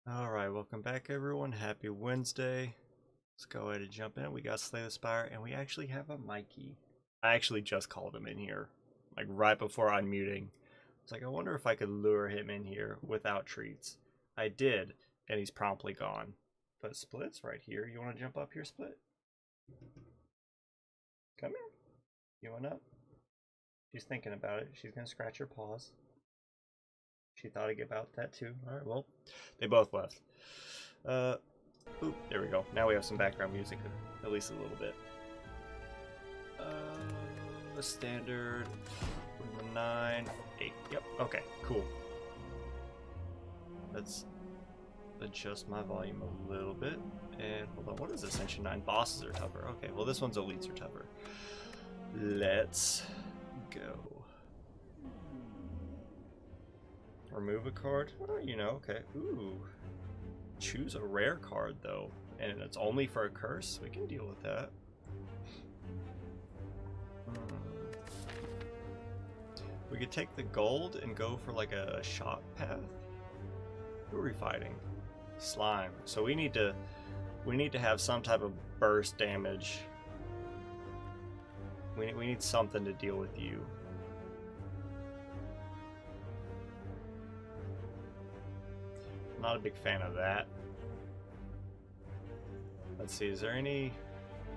Alright, welcome back everyone. Happy Wednesday. Let's go ahead and jump in. We got Slay the Spire, and we actually have a Mikey. I actually just called him in here, like right before unmuting. It's like, I wonder if I could lure him in here without treats. I did, and he's promptly gone. But Split's right here. You want to jump up here, Split? Come here. You want up? She's thinking about it. She's going to scratch her paws. She thought about that too. Alright, well, they both left. Oop, there we go. Now we have some background music, at least a little bit. The standard, 9, 8. Yep, okay, cool. Let's adjust my volume a little bit. And hold on, what is Ascension 9? Bosses are tougher. Okay, well, this one's elites are tougher. Let's go. Remove a card? Oh, you know, okay. Ooh. Choose a rare card, though. And it's only for a curse? We can deal with that. We could take the gold and go for like a shot path. Who are we fighting? Slime. So we need to have some type of burst damage. We need something to deal with you. Not a big fan of that. Let's see, is there any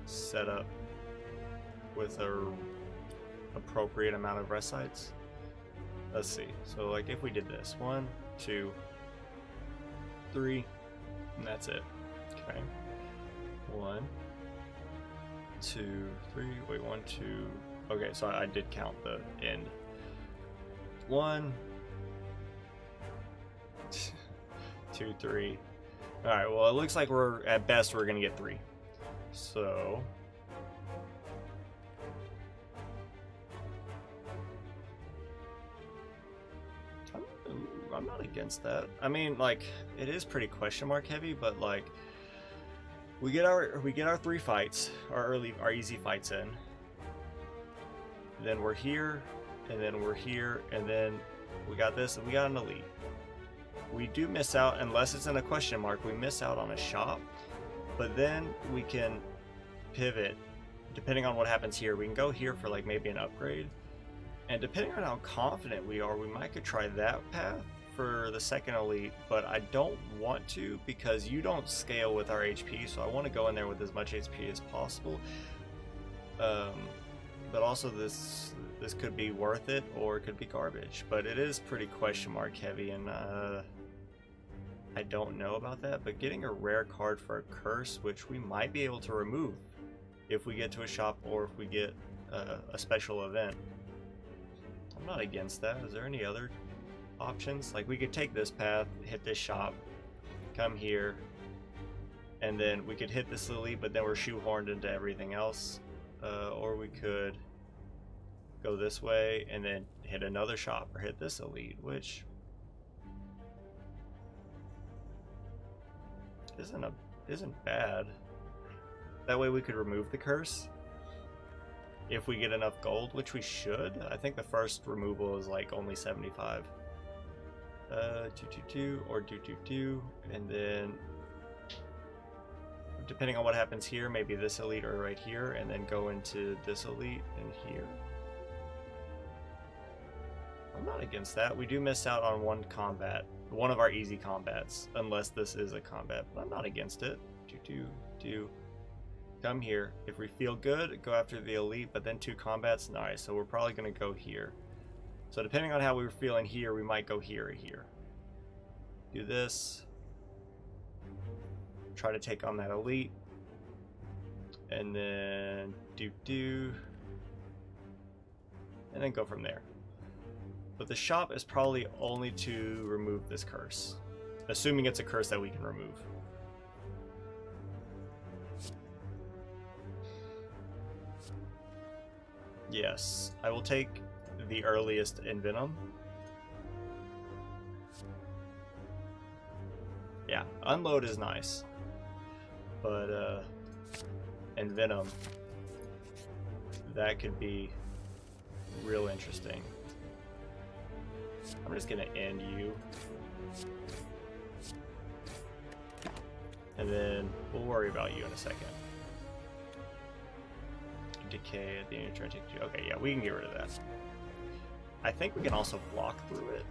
setup with a appropriate amount of rest sites? Let's see. So like if we did this, 1, 2, 3, and that's it. Okay. 1, 2, 3. Wait, 1, 2. Okay, so I did count the end. 1, 2, 3. Alright, well, it looks like we're, at best, we're gonna get 3. So... I'm not against that. I mean, like, it is pretty question mark heavy, but, like, we get our 3 fights, our easy fights in. Then we're here, and then we're here, and then we got this, and we got an elite. We do miss out, unless it's in a question mark, we miss out on a shop, but then we can pivot, depending on what happens here. We can go here for like maybe an upgrade, and depending on how confident we are, we might could try that path for the second elite, but I don't want to because you don't scale with our HP, so I want to go in there with as much HP as possible. But also this could be worth it, or it could be garbage, but it is pretty question mark heavy, and I don't know about that, but getting a rare card for a curse, which we might be able to remove if we get to a shop or if we get a special event. I'm not against that. Is there any other options? Like we could take this path, hit this shop, come here, and then we could hit this elite, but then we're shoehorned into everything else. Or we could go this way and then hit another shop or hit this elite, which isn't bad. That way we could remove the curse if we get enough gold, which we should. I think the first removal is like only 75. 222 or 222, and then depending on what happens here, maybe this elite or right here, and then go into this elite and here. I'm not against that. We do miss out on one combat, one of our easy combats, unless this is a combat, but I'm not against it. Come here. If we feel good, go after the elite, but then 2 combats, nice. So we're probably going to go here. So depending on how we were feeling here, we might go here or here. Do this. Try to take on that elite. And then and then go from there. But the shop is probably only to remove this curse, assuming it's a curse that we can remove. Yes, I will take the earliest Envenom. Yeah, Unload is nice, but Envenom, that could be real interesting. I'm just gonna end you. And then we'll worry about you in a second. Decay at the end of turn. Okay, yeah, we can get rid of that. I think we can also block through it.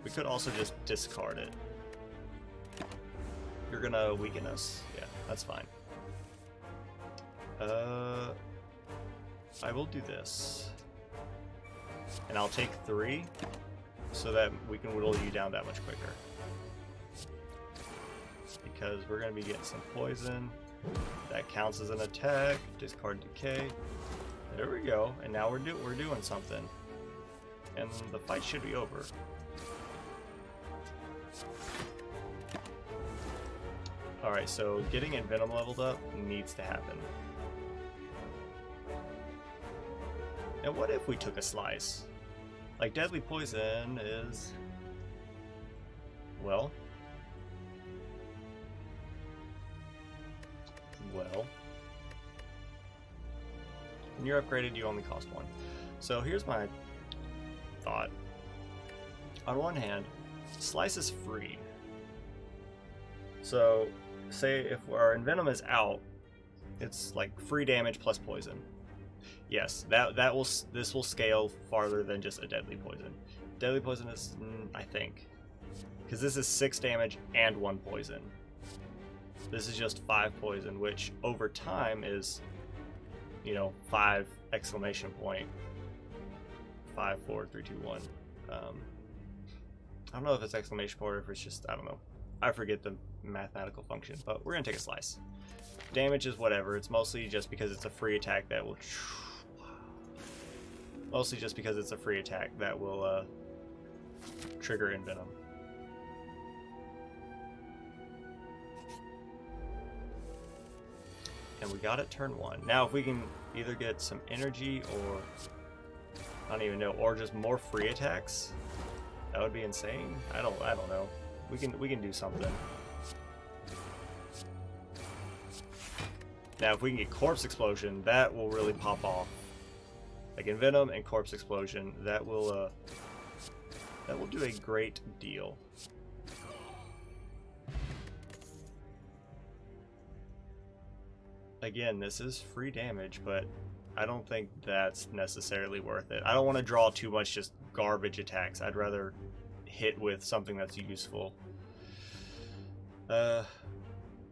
We could also just discard it. You're gonna weaken us. Yeah, that's fine. I will do this. And I'll take 3 so that we can whittle you down that much quicker. Because we're gonna be getting some poison. That counts as an attack. Discard decay. There we go. And now we're doing something. And the fight should be over. Alright, so getting Envenom leveled up needs to happen. And what if we took a slice? Like, deadly poison is... Well... When you're upgraded, you only cost 1. So here's my thought. On one hand, slice is free. So, say if our Envenom is out, it's like free damage plus poison. Yes, this will scale farther than just a deadly poison. Deadly poison is, I think, because this is 6 damage and 1 poison. This is just 5 poison, which over time is, you know, 5 exclamation point. 5, 4, 3, 2, 1. I don't know if it's exclamation point or if it's just, I don't know. I forget the mathematical function, but we're gonna take a slice. Damage is whatever. It's mostly just because it's a free attack that will. Mostly just because it's a free attack that will trigger Envenom. And we got it turn 1. Now if we can either get some energy or I don't even know, or just more free attacks, that would be insane. I don't know. We can do something. Now if we can get Corpse Explosion, that will really pop off. Like Envenom and Corpse Explosion, that will do a great deal. Again, this is free damage, but I don't think that's necessarily worth it. I don't want to draw too much just garbage attacks. I'd rather hit with something that's useful. And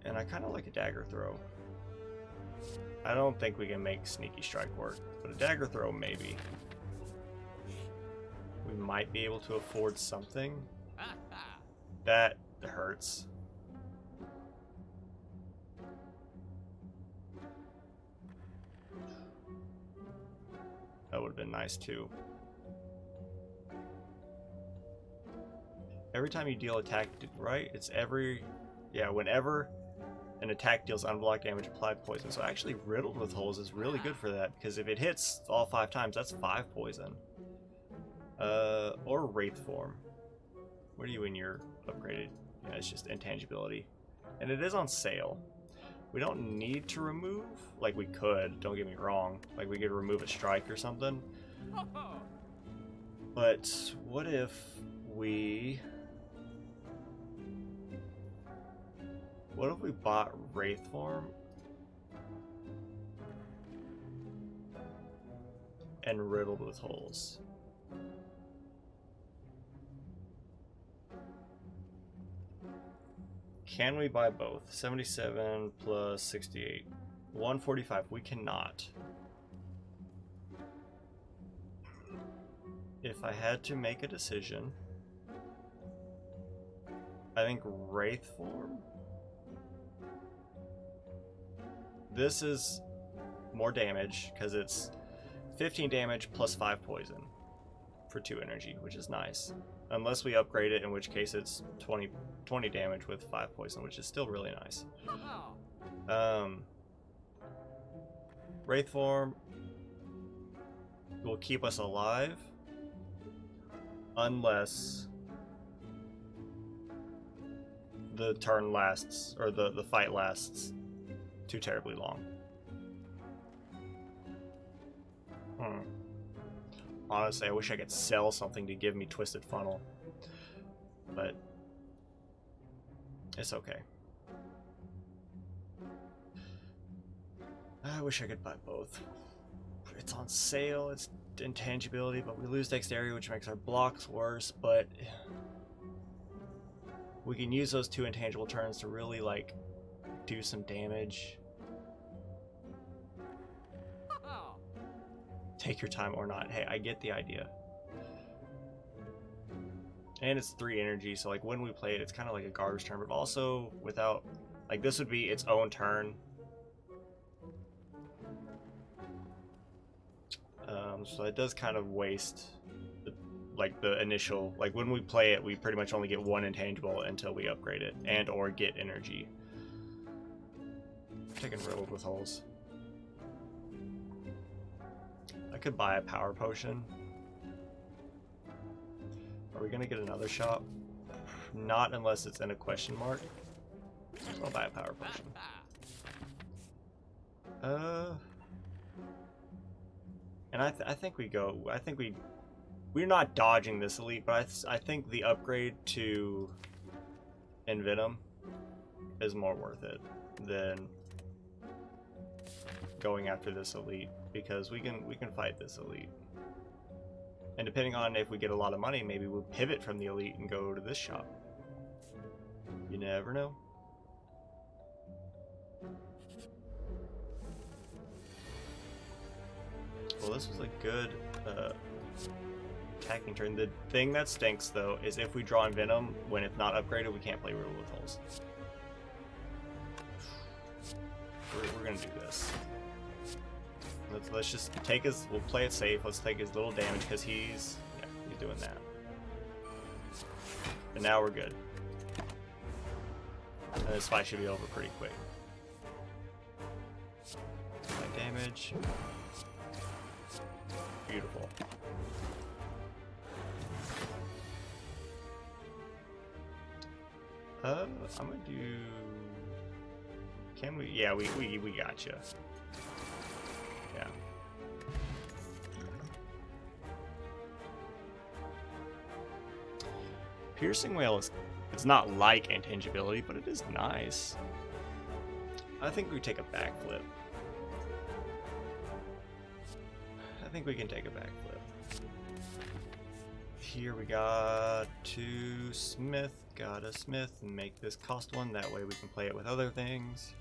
I kind of like a dagger throw. I don't think we can make Sneaky Strike work, but a dagger throw maybe. We might be able to afford something. That hurts. That would have been nice too. Every time you deal attack, right? It's whenever an attack deals unblocked damage, apply poison. So actually Riddled with Holes is really good for that, because if it hits all 5 times, that's 5 poison. Or Wraith Form. What are you when you're upgraded? Yeah, it's just intangibility. And it is on sale. We don't need to remove, like we could, don't get me wrong. Like we could remove a strike or something. But what if we... What if we bought Wraith Form and Riddled with Holes? Can we buy both? 77 plus 68. 145. We cannot. If I had to make a decision, I think Wraith Form. This is more damage because it's 15 damage plus 5 poison for 2 energy, which is nice. Unless we upgrade it, in which case it's 20 damage with 5 poison, which is still really nice. Wraith Form will keep us alive unless the turn lasts, or the fight lasts too terribly long. Honestly, I wish I could sell something to give me Twisted Funnel. But It's okay. I wish I could buy both. It's on sale, it's intangibility, but we lose dexterity, which makes our blocks worse, but we can use those 2 intangible turns to really, like, do some damage. Take your time or not. Hey, I get the idea. And it's 3 energy, so, like, when we play it, it's kind of like a garbage turn, but also without, like, this would be its own turn. So it does kind of waste the initial, like, when we play it, we pretty much only get 1 intangible until we upgrade it and or get energy. I'm taking riddled with holes. I could buy a power potion. Are we gonna get another shop? Not unless it's in a question mark. I'll buy a power potion. And I think we go. I think we're not dodging this elite, but I think the upgrade to Envenom is more worth it than going after this elite, because we can fight this elite. And depending on if we get a lot of money, maybe we'll pivot from the elite and go to this shop. You never know. Well, this was a good attacking turn. The thing that stinks, though, is if we draw in Venom, when it's not upgraded, we can't play Riddle with Holes. We're gonna do this. Let's just take his. We'll play it safe. Let's take his little damage because he's doing that. But now we're good. And this fight should be over pretty quick. Light damage. Beautiful. I'm gonna do. Can we? Yeah, we gotcha. Yeah. Piercing Wail is. It's not like intangibility, but it is nice. I think we take a backflip. I think we can take a backflip. Here we got to Smith. Got a Smith and make this cost 1. That way we can play it with other things.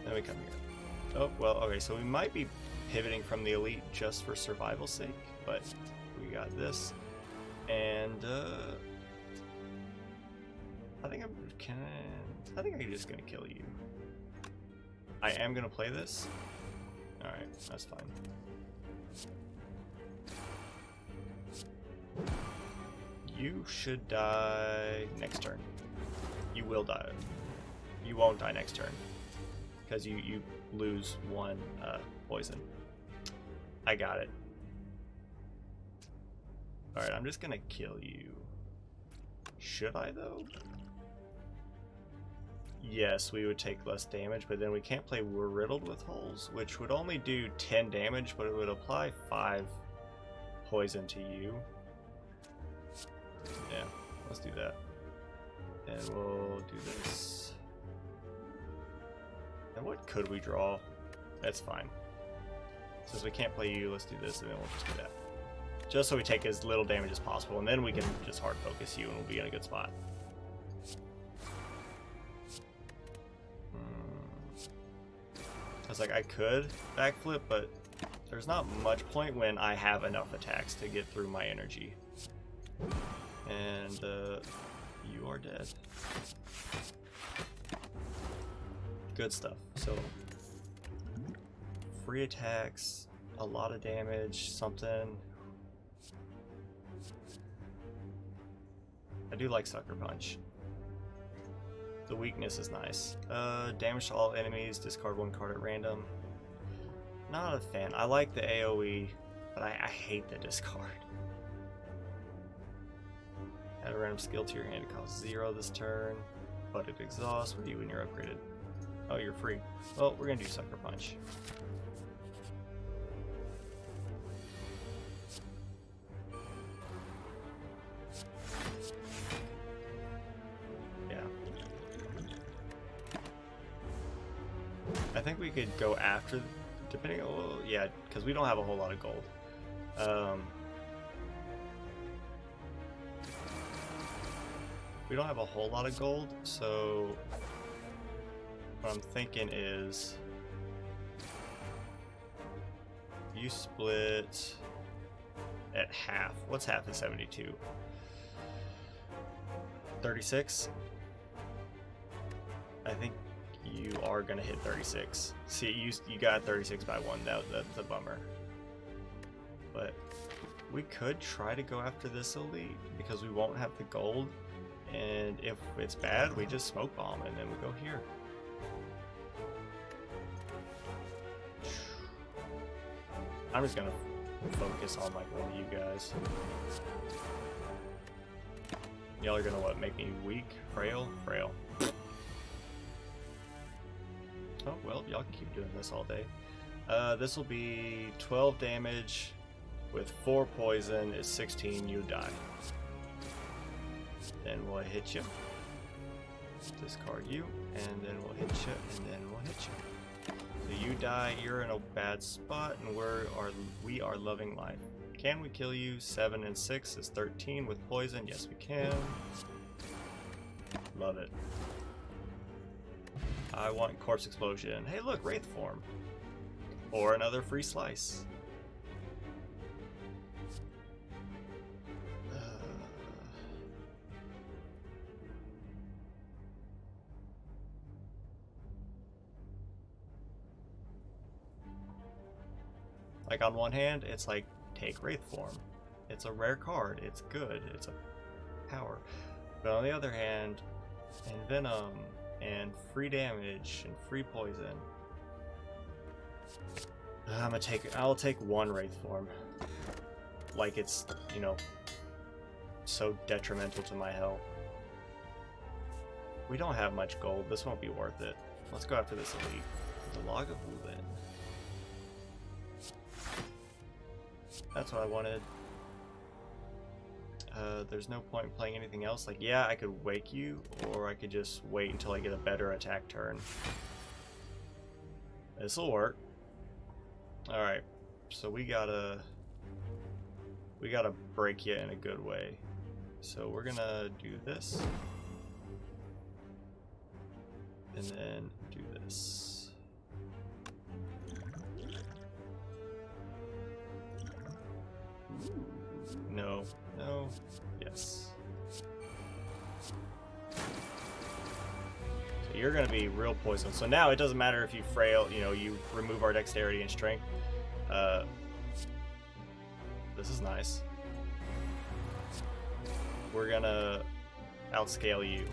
Then we come here. Oh, well, okay, so we might be pivoting from the elite just for survival's sake, but we got this. And I think I'm just gonna kill you. I am gonna play this. Alright, that's fine. You should die next turn. You will die. You won't die next turn. Because you lose 1 poison. I got it. Alright, I'm just gonna kill you. Should I, though? Yes, we would take less damage, but then we can't play We're Riddled with Holes, which would only do 10 damage, but it would apply 5 poison to you. Yeah, let's do that. And we'll do this. And what could we draw? That's fine. Since we can't play you, let's do this, and then we'll just do that. Just so we take as little damage as possible, and then we can just hard focus you, and we'll be in a good spot. I was like, I could backflip, but there's not much point when I have enough attacks to get through my energy. And you are dead. Good stuff. So free attacks, a lot of damage, something. I do like Sucker Punch. The weakness is nice. Damage to all enemies, discard 1 card at random. Not a fan. I like the AoE, but I hate the discard. Add a random skill to your hand. It costs 0 this turn, but it exhausts with you when you're upgraded. Oh, you're free. Well, we're gonna do Sucker Punch. I think we could go after, depending on, well, yeah, because we don't have a whole lot of gold. We don't have a whole lot of gold, so what I'm thinking is you split at half. What's half of 72? 36? I think you are gonna hit 36. See, you got 36 by 1. That's a bummer. But we could try to go after this elite because we won't have the gold. And if it's bad, we just smoke bomb and then we go here. I'm just gonna focus on like one of you guys. Y'all are gonna what, make me weak? Frail? Frail. Oh well, y'all can keep doing this all day. This will be 12 damage with 4 poison is 16, you die. Then we'll hit you. Discard you, and then we'll hit you, and then we'll hit you. So you die, you're in a bad spot, and we are loving life. Can we kill you? 7 and 6 is 13 with poison. Yes, we can. Love it. I want corpse explosion. Hey, look, wraith form, or another free slice. Like on one hand, it's like take wraith form. It's a rare card. It's good. It's a power. But on the other hand, and venom and free damage and free poison. I'll take 1 wraith form. Like it's, you know, so detrimental to my health. We don't have much gold. This won't be worth it. Let's go after this elite. The Log of Wulin. That's what I wanted. There's no point in playing anything else. Like, yeah, I could wake you, or I could just wait until I get a better attack turn. This'll work. Alright, so we gotta break you in a good way. So we're gonna do this. And then do this. No, no, yes. So you're gonna be real poison. So now it doesn't matter if you frail, you know, you remove our dexterity and strength. This is nice. We're gonna outscale you.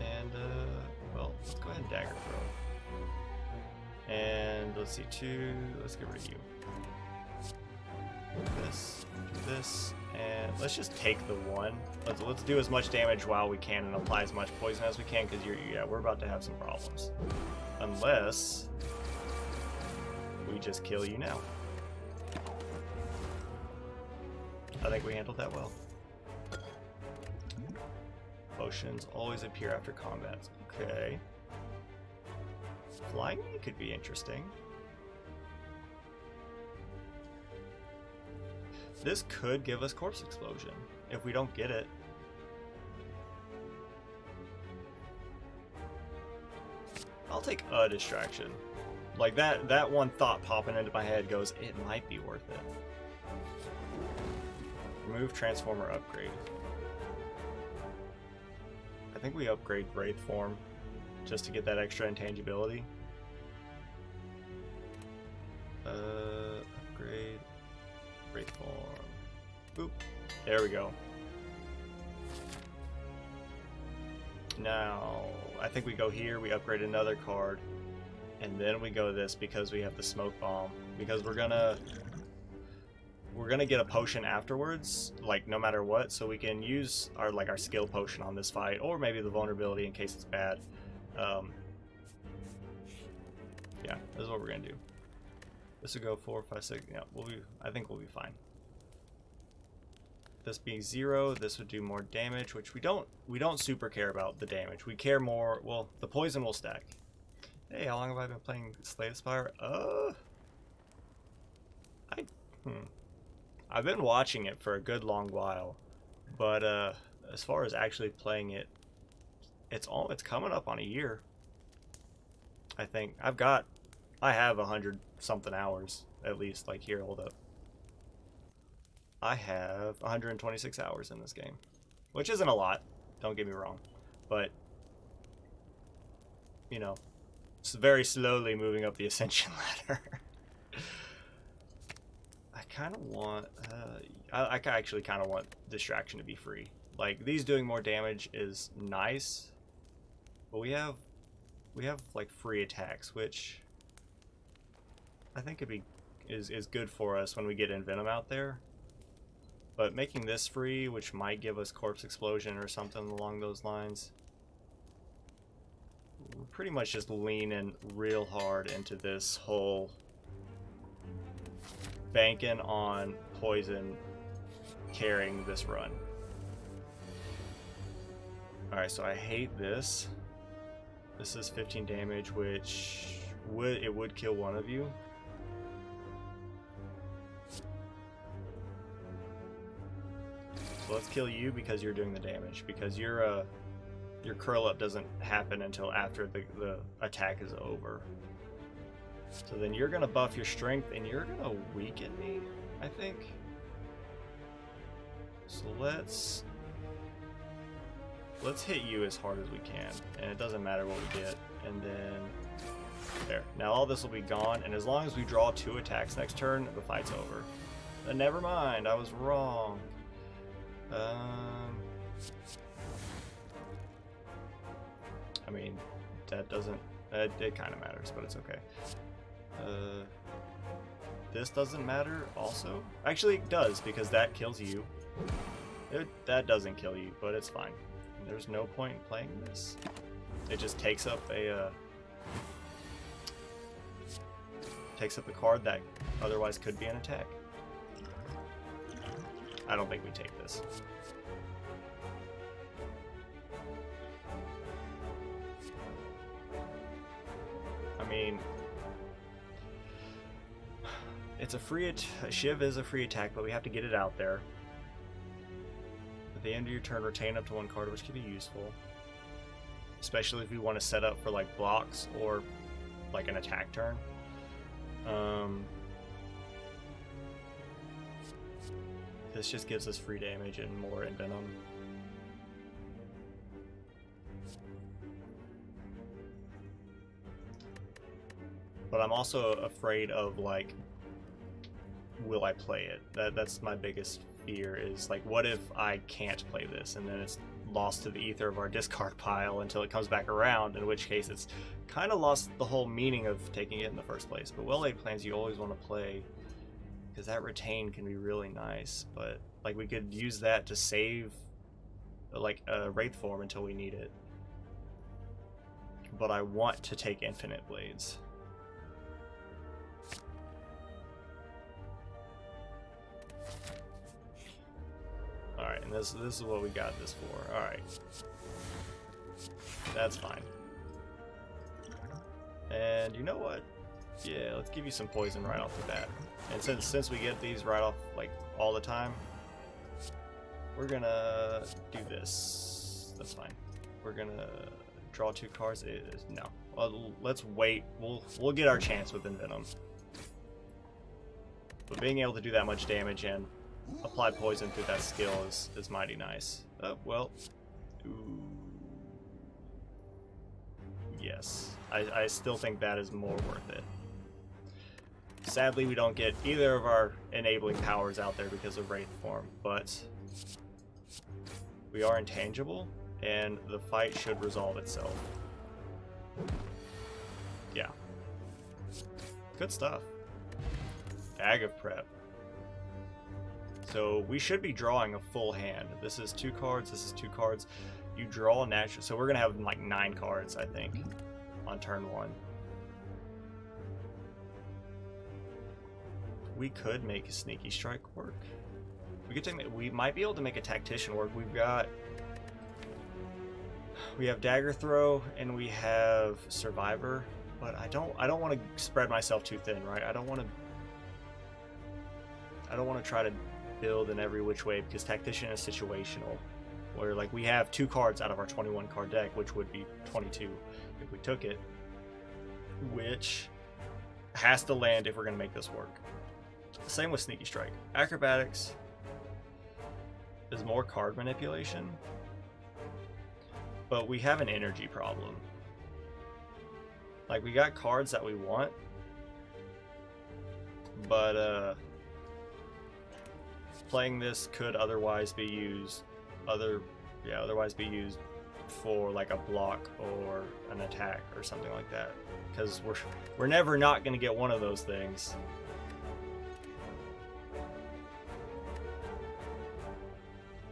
And well, let's go ahead and dagger throw. And let's see, 2, let's get rid of you. Do this, and let's just take the 1. Let's do as much damage while we can and apply as much poison as we can, because we're about to have some problems. Unless we just kill you now. I think we handled that well. Potions always appear after combat. Okay. Flying me could be interesting. This could give us corpse explosion if we don't get it. I'll take a distraction. Like that one thought popping into my head goes, it might be worth it. Remove transformer upgrade. I think we upgrade wraith form just to get that extra intangibility. Upgrade wraith form. Boop. There we go. Now, I think we go here, we upgrade another card, and then we go this because we have the smoke bomb. Because we're gonna get a potion afterwards, like no matter what, so we can use our skill potion on this fight, or maybe the vulnerability in case it's bad. Yeah, this is what we're gonna do. This will go 4, 5, 6. Yeah, I think we'll be fine. this being 0, this would do more damage, which we don't super care about the damage. We care more, well, the poison will stack. Hey, how long have I been playing Slay the Spire? I've been watching it for a good long while, but as far as actually playing it, it's coming up on a year. I think I have 100 something hours at least. Like, here, hold up. I have 126 hours in this game, which isn't a lot, don't get me wrong, but you know, it's very slowly moving up the ascension ladder. I kind of want I actually kind of want distraction to be free. Like, these doing more damage is nice, but we have like free attacks, which I think is good for us when we get Envenom out there. But making this free, which might give us Corpse Explosion or something along those lines, we're pretty much just leaning real hard into this whole banking on poison carrying this run. Alright, so I hate this. This is 15 damage, which would kill one of you. So let's kill you because you're doing the damage, because your curl up doesn't happen until after the attack is over. So then you're gonna buff your strength and you're gonna weaken me, I think. So let's hit you as hard as we can, and it doesn't matter what we get. And then there. Now all this will be gone, and as long as we draw 2 attacks next turn, the fight's over. Never mind, I was wrong. I mean, that doesn't, it kind of matters, but it's okay. This doesn't matter also. Actually, it does, because that kills you. That doesn't kill you, but it's fine. There's no point in playing this. It just takes up a card that otherwise could be an attack. I don't think we take this. I mean, it's a free Shiv is a free attack, but we have to get it out there. At the end of your turn, retain up to 1 card, which can be useful, especially if you want to set up for like blocks or like an attack turn. This just gives us free damage and more Envenom. But I'm also afraid of, like, will I play it? That's my biggest fear, is like, what if I can't play this and then it's lost to the ether of our discard pile until it comes back around, in which case it's kind of lost the whole meaning of taking it in the first place. But well-laid plans you always want to play, because that retain can be really nice. But like, we could use that to save like a Wraith form until we need it. But I want to take Infinite Blades. Alright, and this is what we got this for. Alright. That's fine. And you know what? Yeah, let's give you some poison right off the bat. And since we get these right off, like, all the time, we're gonna do this. That's fine. We're gonna draw 2 cards. No. Well, let's wait. We'll get our chance with Envenom. But being able to do that much damage and apply poison through that skill is mighty nice. Oh, well. Ooh. Yes. I still think that is more worth it. Sadly, we don't get either of our enabling powers out there because of Wraith form, but we are intangible, and the fight should resolve itself. Yeah. Good stuff. Bag of Prep. So we should be drawing a full hand. This is 2 cards, this is 2 cards. You draw natural, so we're gonna have like 9 cards, I think, on turn 1. We could make a Sneaky Strike work. we might be able to make a tactician work. We have dagger throw and we have survivor, but I don't want to spread myself too thin, right? I don't want to try to build in every which way, because tactician is situational, where like we have 2 cards out of our 21 card deck, which would be 22 if we took it, which has to land if we're going to make this work. Same with sneaky strike. Acrobatics is more card manipulation, but we have an energy problem. Like, we got cards that we want, but playing this could otherwise be used for like a block or an attack or something like that, because we're never not going to get one of those things.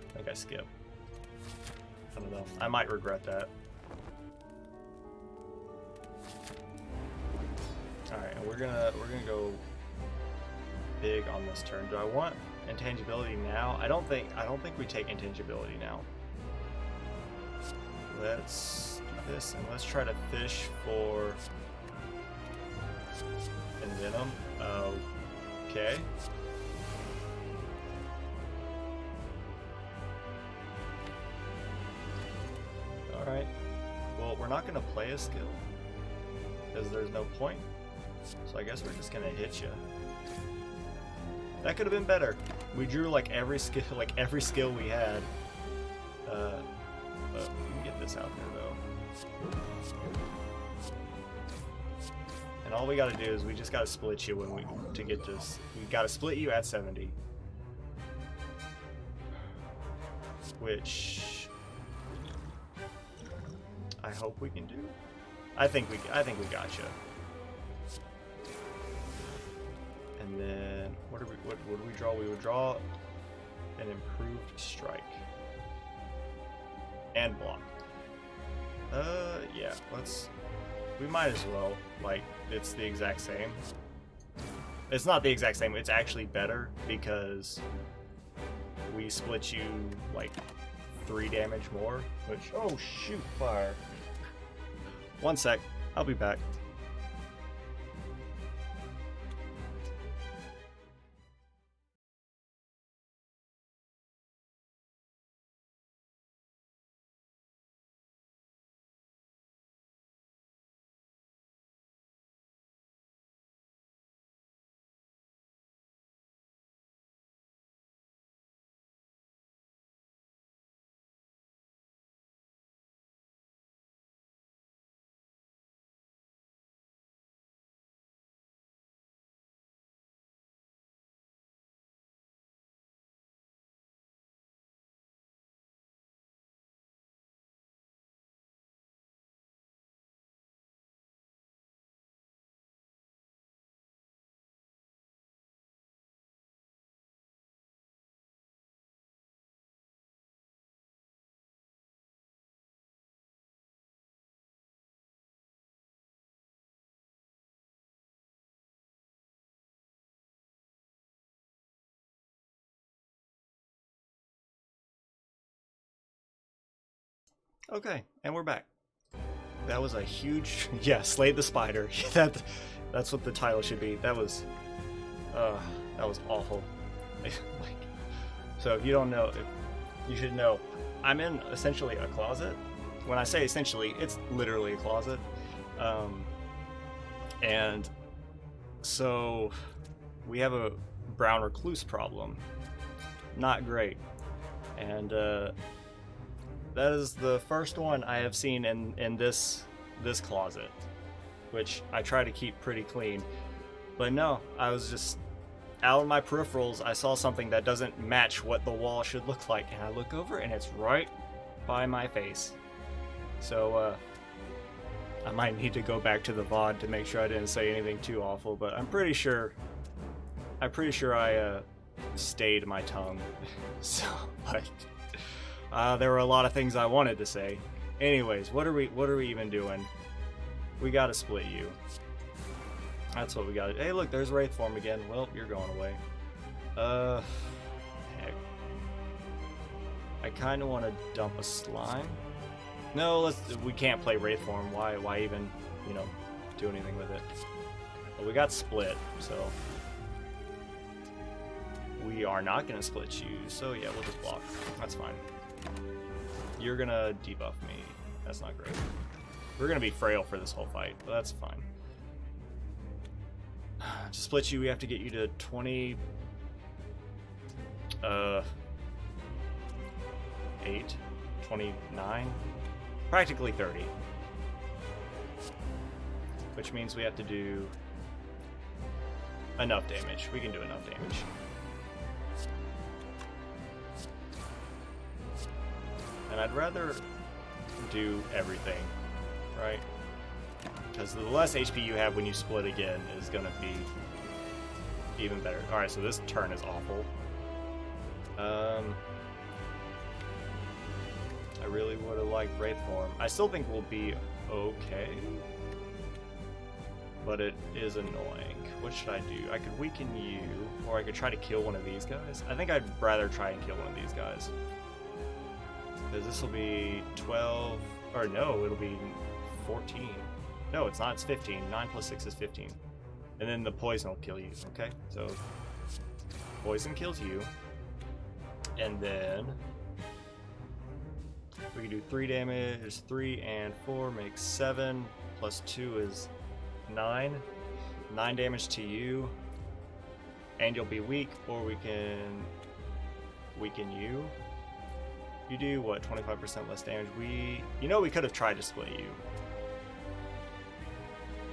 I think I skip. I don't know. I might regret that. All right, and we're gonna go big on this turn. Do I want intangibility now? I don't think we take intangibility now. Let's do this, and let's try to fish for Envenom. Okay. Alright. Well, we're not going to play a skill, because there's no point. So I guess we're just going to hit you. That could have been better. We drew like every skill we had. But we can get this out there though. And all we gotta do is we just gotta split you to get this. We gotta split you at 70. Which I hope we can do. I think we gotcha. And then what do we draw? We would draw an improved strike and block. Yeah, we might as well. Like, it's the exact same. It's not the exact same, it's actually better, because we split you like 3 damage more, which, oh shoot, fire. One sec, I'll be back. Okay, and we're back. That was a huge, yeah, slay the spider. That's what the title should be. That was awful. So if you don't know, you should know, I'm in essentially a closet. When I say essentially, it's literally a closet. And so we have a brown recluse problem. Not great. And that is the first one I have seen in this closet, which I try to keep pretty clean. But no, I was just out in my peripherals. I saw something that doesn't match what the wall should look like, and I look over and it's right by my face. So I might need to go back to the VOD to make sure I didn't say anything too awful, but I'm pretty sure I stayed my tongue. So like, there were a lot of things I wanted to say. Anyways, what are we even doing? We gotta split you. That's what we gotta do. Hey look, there's Wraith form again. Well, you're going away. Heck. I kind of want to dump a slime. No, we can't play Wraith form. Why even, you know, do anything with it? Well, we got split, so we are not gonna split you. So yeah, we'll just block. That's fine. You're gonna debuff me. That's not great. We're gonna be frail for this whole fight, but that's fine. To split you, we have to get you to 20. 8, 29, practically 30. Which means we have to do enough damage. We can do enough damage. And I'd rather do everything, right? Because the less HP you have when you split again is going to be even better. Alright, so this turn is awful. I really would have liked Wraith form. I still think we'll be okay, but it is annoying. What should I do? I could weaken you, or I could try to kill one of these guys. I think I'd rather try and kill one of these guys, because this will be 12, or no, it'll be 14. No, it's not, it's 15. 9 plus 6 is 15. And then the poison will kill you, okay? So, poison kills you. And then we can do 3 damage. 3 and 4 makes 7. Plus 2 is 9. 9 damage to you. And you'll be weak, or we can weaken you. You do what? 25% less damage. You know, we could have tried to split you.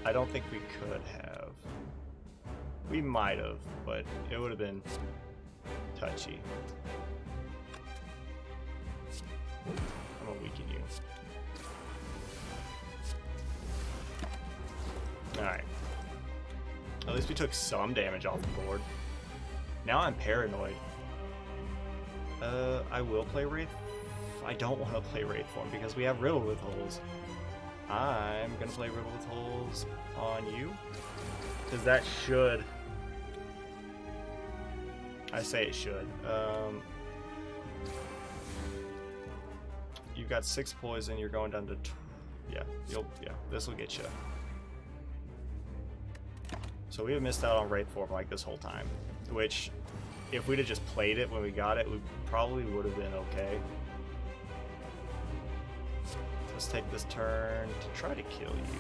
I don't think we could have. We might have, but it would have been touchy. I'm gonna weaken you. Alright. At least we took some damage off the board. Now I'm paranoid. I will play Wraith. I don't want to play Wraith form because we have Riddle with Holes. I'm gonna play Riddle with Holes on you. Because that should... I say it should. You've got 6 poison, you're going down to... Yeah, this will get you. So we have missed out on Wraith form like this whole time. Which, if we'd have just played it when we got it, we probably would have been okay. Let's take this turn to try to kill you.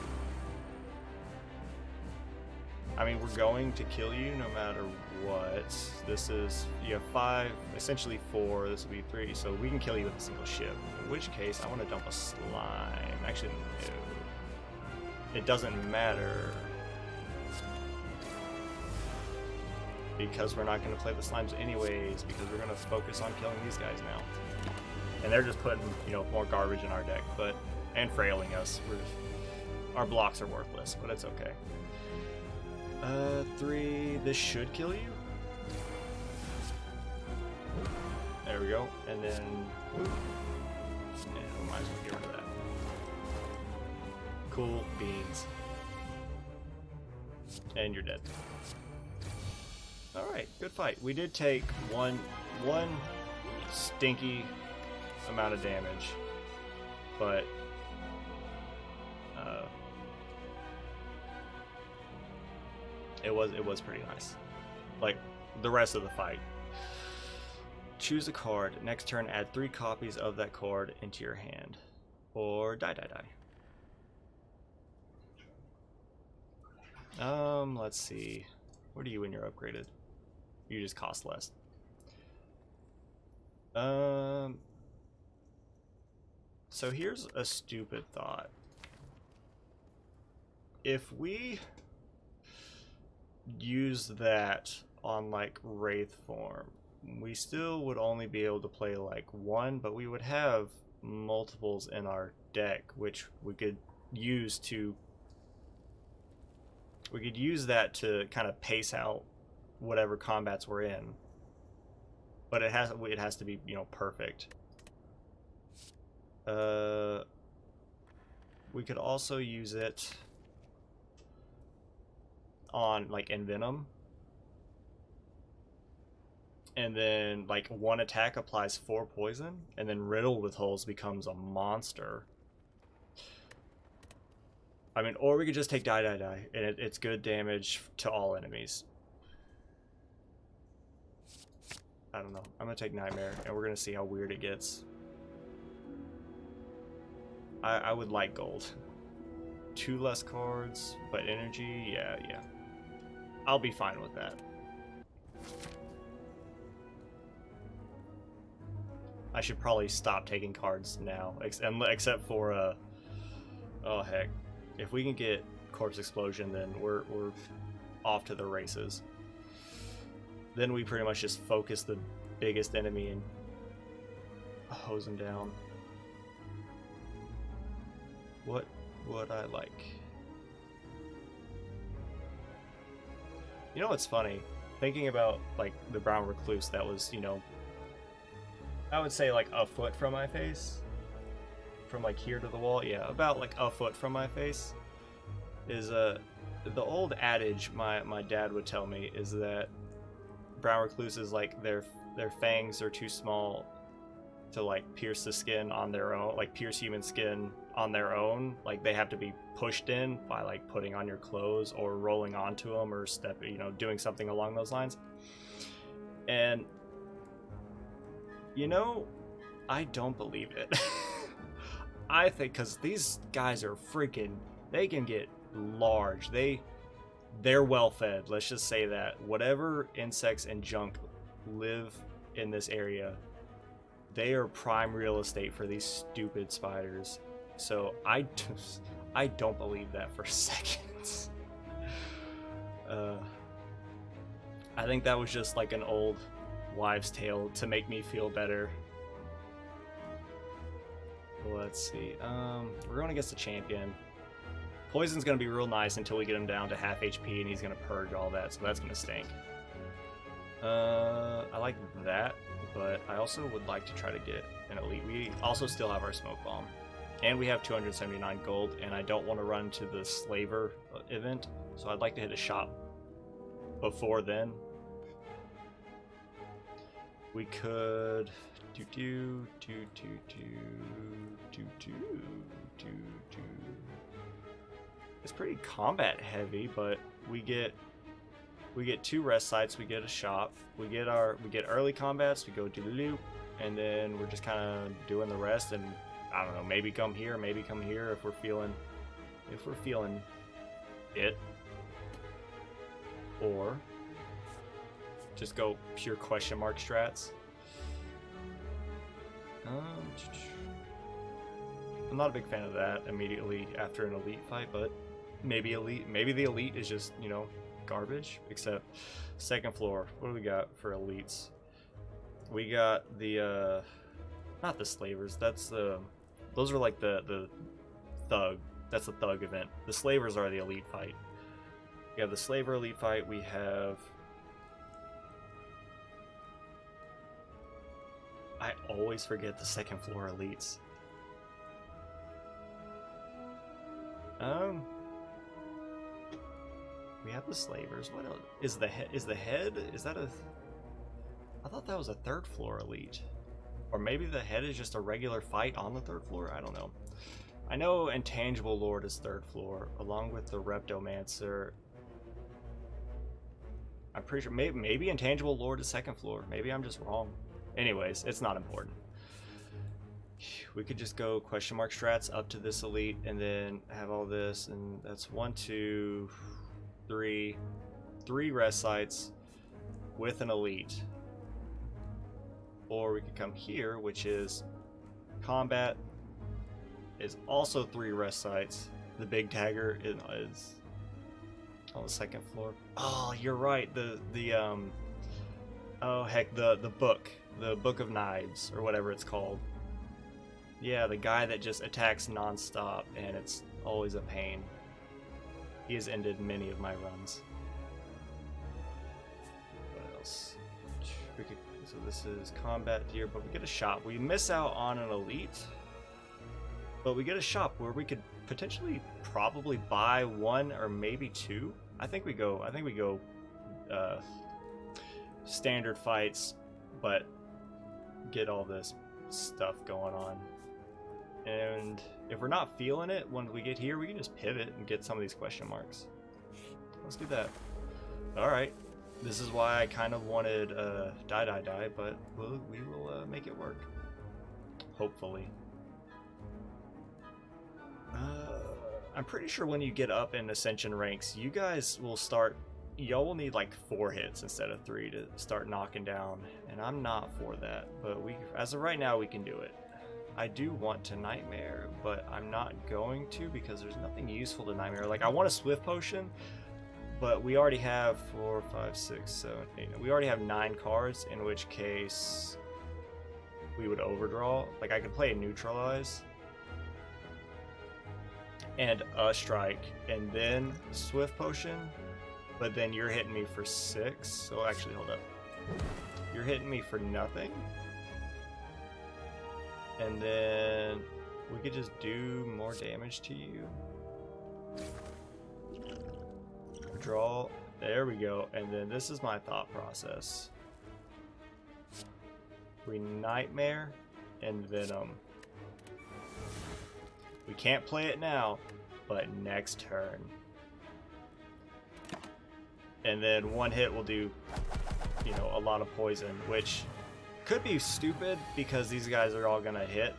I mean, we're going to kill you no matter what. This is, you have 5, essentially 4, this will be 3, so we can kill you with a single ship. In which case, I want to dump a slime. Actually, no. It doesn't matter. Because we're not going to play the slimes anyways, because we're going to focus on killing these guys now. And they're just putting, you know, more garbage in our deck, but, and frailing us. Our blocks are worthless, but it's okay. 3, this should kill you. There we go, and then, yeah, we might as well get rid of that. Cool beans. And you're dead. Alright, good fight. We did take one stinky amount of damage, but it was pretty nice. Like the rest of the fight. Choose a card. Next turn, add 3 copies of that card into your hand, or die. Let's see. What are you when you're upgraded? You just cost less. So here's a stupid thought. If we use that on like Wraith form, we still would only be able to play like 1, but we would have multiples in our deck, which we could use that to kind of pace out whatever combats we're in. But it has to be, you know, perfect. We could also use it on like Envenom. and then like one attack applies 4 poison, and then riddled with holes becomes a monster. I mean, or we could just take die, and it's good damage to all enemies. I don't know. I'm gonna take Nightmare, and we're gonna see how weird it gets. I would like gold. 2 less cards, but energy, yeah. I'll be fine with that. I should probably stop taking cards now, except for oh heck, if we can get Corpse Explosion, then we're off to the races. Then we pretty much just focus the biggest enemy and hose him down. What would I like? You know what's funny? Thinking about like the Brown Recluse that was, you know, I would say like a foot from my face. From like here to the wall, yeah, about like a foot from my face. Is the old adage my dad would tell me is that Brown Recluses, like their fangs are too small to like pierce the skin on their own, like pierce human skin on their own. Like they have to be pushed in by like putting on your clothes or rolling onto them or doing something along those lines. And you know, I don't believe it. I think because these guys are freaking, they can get large. They're well fed. Let's just say that. Whatever insects and junk live in this area, they are prime real estate for these stupid spiders. So I don't believe that for seconds. I think that was just like an old wives' tale to make me feel better. Let's see. We're going against the champion. Poison's going to be real nice until we get him down to half HP, and he's going to purge all that, so that's going to stink. I like that, but I also would like to try to get an elite. We also still have our smoke bomb, and we have 279 gold, and I don't want to run to the slaver event, so I'd like to hit a shop before then. We could It's pretty combat heavy, but we get 2 rest sites, we get a shop, we get early combats, we go do the loop, and then we're just kind of doing the rest. And I don't know, maybe come here if we're feeling it, or just go pure question mark strats. I'm not a big fan of that immediately after an elite fight, but maybe the elite is just, you know, garbage. Except second floor, what do we got for elites? We got the not the slavers, that's the, those are like the thug, that's the thug event. The slavers are the elite fight. We have the slaver elite fight. We have, I always forget the second floor elites. We have the slavers. What else? Is the head? Is that a? I thought that was a third floor elite, or maybe the head is just a regular fight on the third floor. I don't know. I know Intangible Lord is third floor, along with the Reptomancer. I'm pretty sure maybe Intangible Lord is second floor. Maybe I'm just wrong. Anyways, it's not important. We could just go question mark strats up to this elite and then have all this, and that's 1, 2, 3 rest sites with an elite. Or we could come here, which is combat, is also 3 rest sites. The big dagger is on the second floor. Oh, you're right. Oh heck, the book of knives, or whatever it's called. Yeah, the guy that just attacks non-stop, and it's always a pain. He has ended many of my runs. What else? So this is combat here, but we get a shop. We miss out on an elite, but we get a shop where we could potentially probably buy 1 or maybe 2. I think we go standard fights, but get all this stuff going on. And if we're not feeling it when we get here, we can just pivot and get some of these question marks. Let's do that. Alright. This is why I kind of wanted die, but we will make it work. Hopefully. I'm pretty sure when you get up in Ascension ranks, you guys will start... Y'all will need like 4 hits instead of 3 to start knocking down. And I'm not for that. But as of right now, we can do it. I do want to Nightmare, but I'm not going to because there's nothing useful to Nightmare. Like, I want a Swift Potion, but we already have 4, 5, 6, 7, 8. We already have 9 cards, in which case we would overdraw. Like, I could play a Neutralize and a Strike and then Swift Potion, but then you're hitting me for 6. So actually, hold up. You're hitting me for nothing. And then we could just do more damage to you. Draw. There we go. And then this is my thought process. We Nightmare and Venom. We can't play it now, but next turn. And then one hit will do, you know, a lot of poison, which could be stupid because these guys are all gonna hit,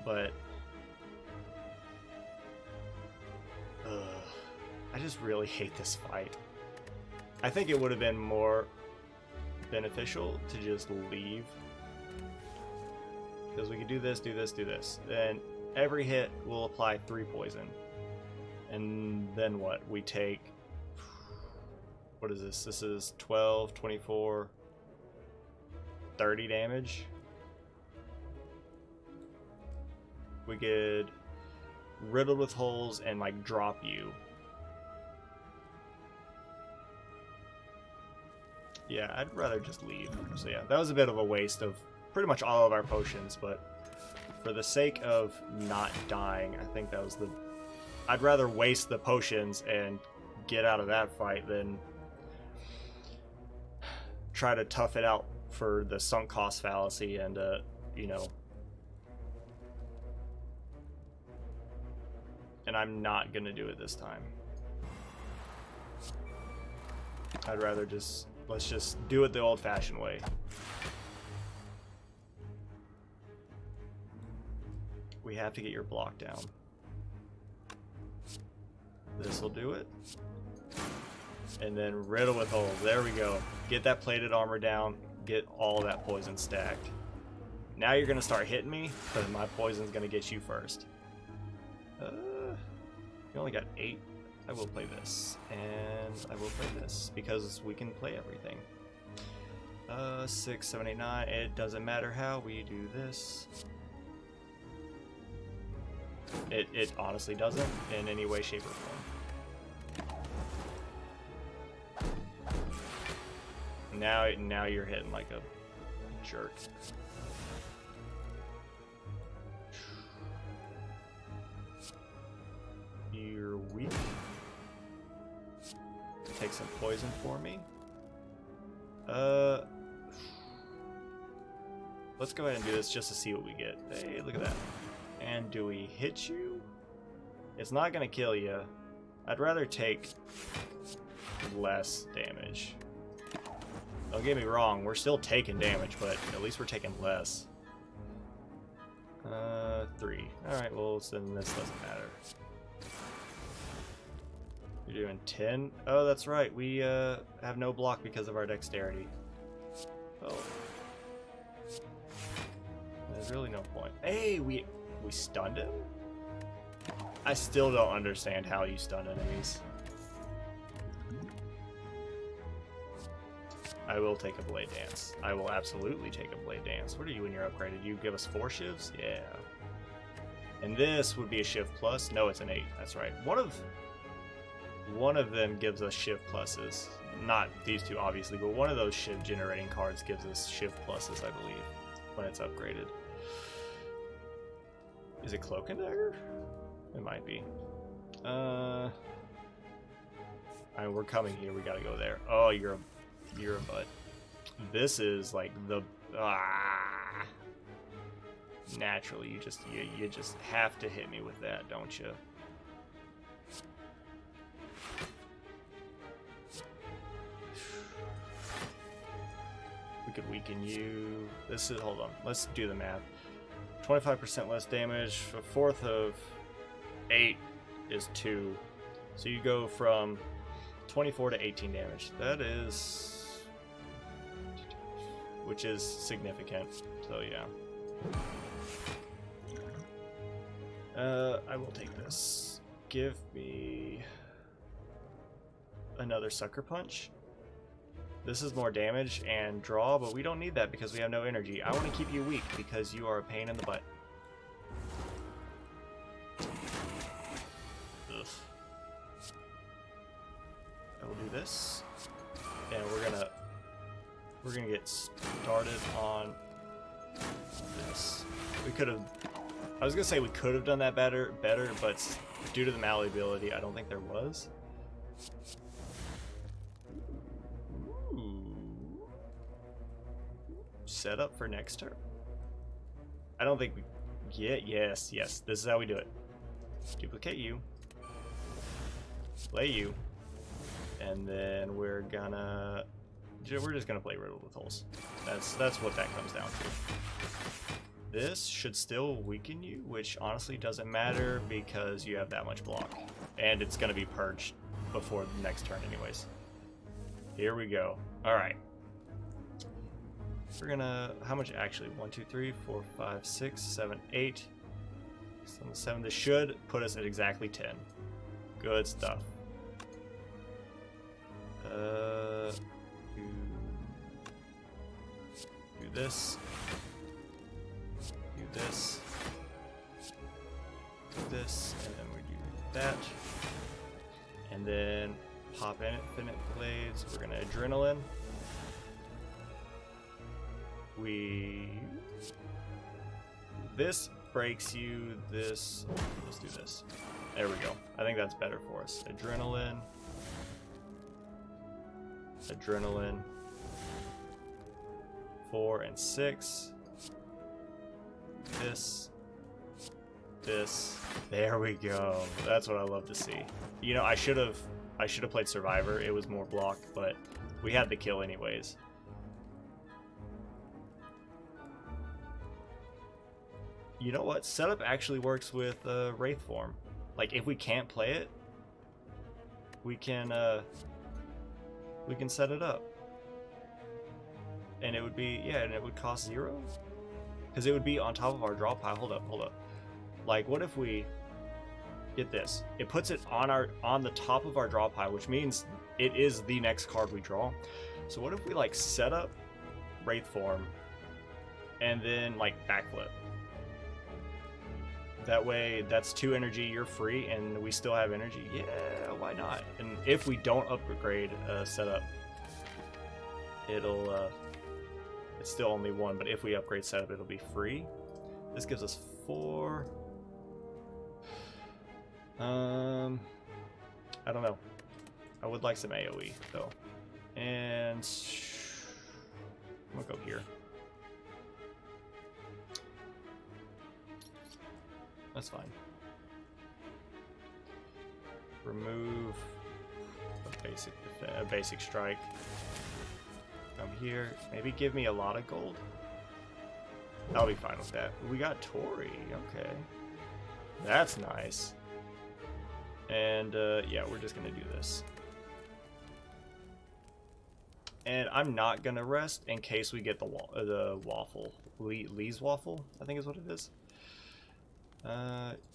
but I just really hate this fight. I think it would have been more beneficial to just leave, because we could do this, do this, do this. Then every hit will apply 3 poison, and then what? We take, what is this? This is 12, 24, 30 damage. We could riddle with holes and like drop you. Yeah, I'd rather just leave. So yeah, that was a bit of a waste of pretty much all of our potions, but for the sake of not dying, I think that was the... I'd rather waste the potions and get out of that fight than try to tough it out for the sunk cost fallacy and, you know... And I'm not gonna do it this time. I'd rather just... Let's just do it the old-fashioned way. We have to get your block down. This will do it. And then riddle with holes. There we go. Get that plated armor down. Get all that poison stacked. Now you're going to start hitting me, but my poison's going to get you first. You only got 8. I will play this, and I will play this, because we can play everything. 6, 7, 8, 9, it doesn't matter how we do this. It honestly doesn't, in any way, shape, or form. Now you're hitting like a jerk. You're weak. Take some poison for me. Let's go ahead and do this just to see what we get. Hey, look at that. And do we hit you? It's not gonna kill you. I'd rather take less damage. Don't get me wrong, we're still taking damage, but at least we're taking less. 3. Alright, well, then this doesn't matter. You're doing 10? Oh, that's right. We have no block because of our dexterity. Oh. There's really no point. Hey, we stunned him? I still don't understand how you stun enemies. I will take a Blade Dance. I will absolutely take a Blade Dance. What are you when you're upgraded? You give us 4 shivs? Yeah. And this would be a shiv plus? No, it's an 8. That's right. One of them gives us shiv pluses. Not these two, obviously, but one of those shiv generating cards gives us shiv pluses, I believe, when it's upgraded. Is it Cloak and Dagger? It might be. I mean, we're coming here. We gotta go there. Oh, you're a butt. This is like the Ah. Naturally, you just have to hit me with that, don't you? We could weaken you. This is, hold on, let's do the math. 25% less damage. A fourth of 8 is 2. So you go from 24 to 18 damage. That is, which is significant. So yeah. I will take this. Give me another sucker punch. This is more damage and draw, but we don't need that because we have no energy. I want to keep you weak because you are a pain in the butt. Ugh. I will do this, and we're gonna get started on this. We could have. I was gonna say we could have done that better, but due to the malleability, I don't think there was. Set up for next turn. I don't think we. Yeah, yes. This is how we do it. Duplicate you. Play you. And then we're just gonna play Riddle with Holes. That's what that comes down to. This should still weaken you, which honestly doesn't matter because you have that much block. And it's gonna be purged before the next turn anyways. Here we go. Alright. We're gonna, how much actually? 1, 2, 3, 4, 5, 6, 7, 8. 7. This should put us at exactly 10. Good stuff. Do this. Do this. Do this, and then we do that. And then pop in Infinite Blades. We're gonna Adrenaline. This breaks you, let's do this. There we go. I think that's better for us. Adrenaline. 4 and 6. This. There we go. That's what I love to see. You know, I should have played Survivor. It was more block, but we had the kill anyways. You know what? Setup actually works with Wraith form. Like if we can't play it, we can set it up, and it would be and it would cost 0, because it would be on top of our draw pile. Hold up. Like what if we get this? It puts it on the top of our draw pile, which means it is the next card we draw. So what if we like set up Wraith form, and then like backflip? That way, that's 2 energy, you're free, and we still have energy. Yeah, why not? And if we don't upgrade setup, it's still only 1, but if we upgrade setup, it'll be free. This gives us 4. I don't know. I would like some AoE, though. And I'm gonna go here. That's fine. Remove a basic strike. Come here. Maybe give me a lot of gold. I'll be fine with that. We got Tori. Okay. That's nice. And yeah, we're just gonna do this. And I'm not gonna rest in case we get the waffle. Lee's waffle, I think is what it is.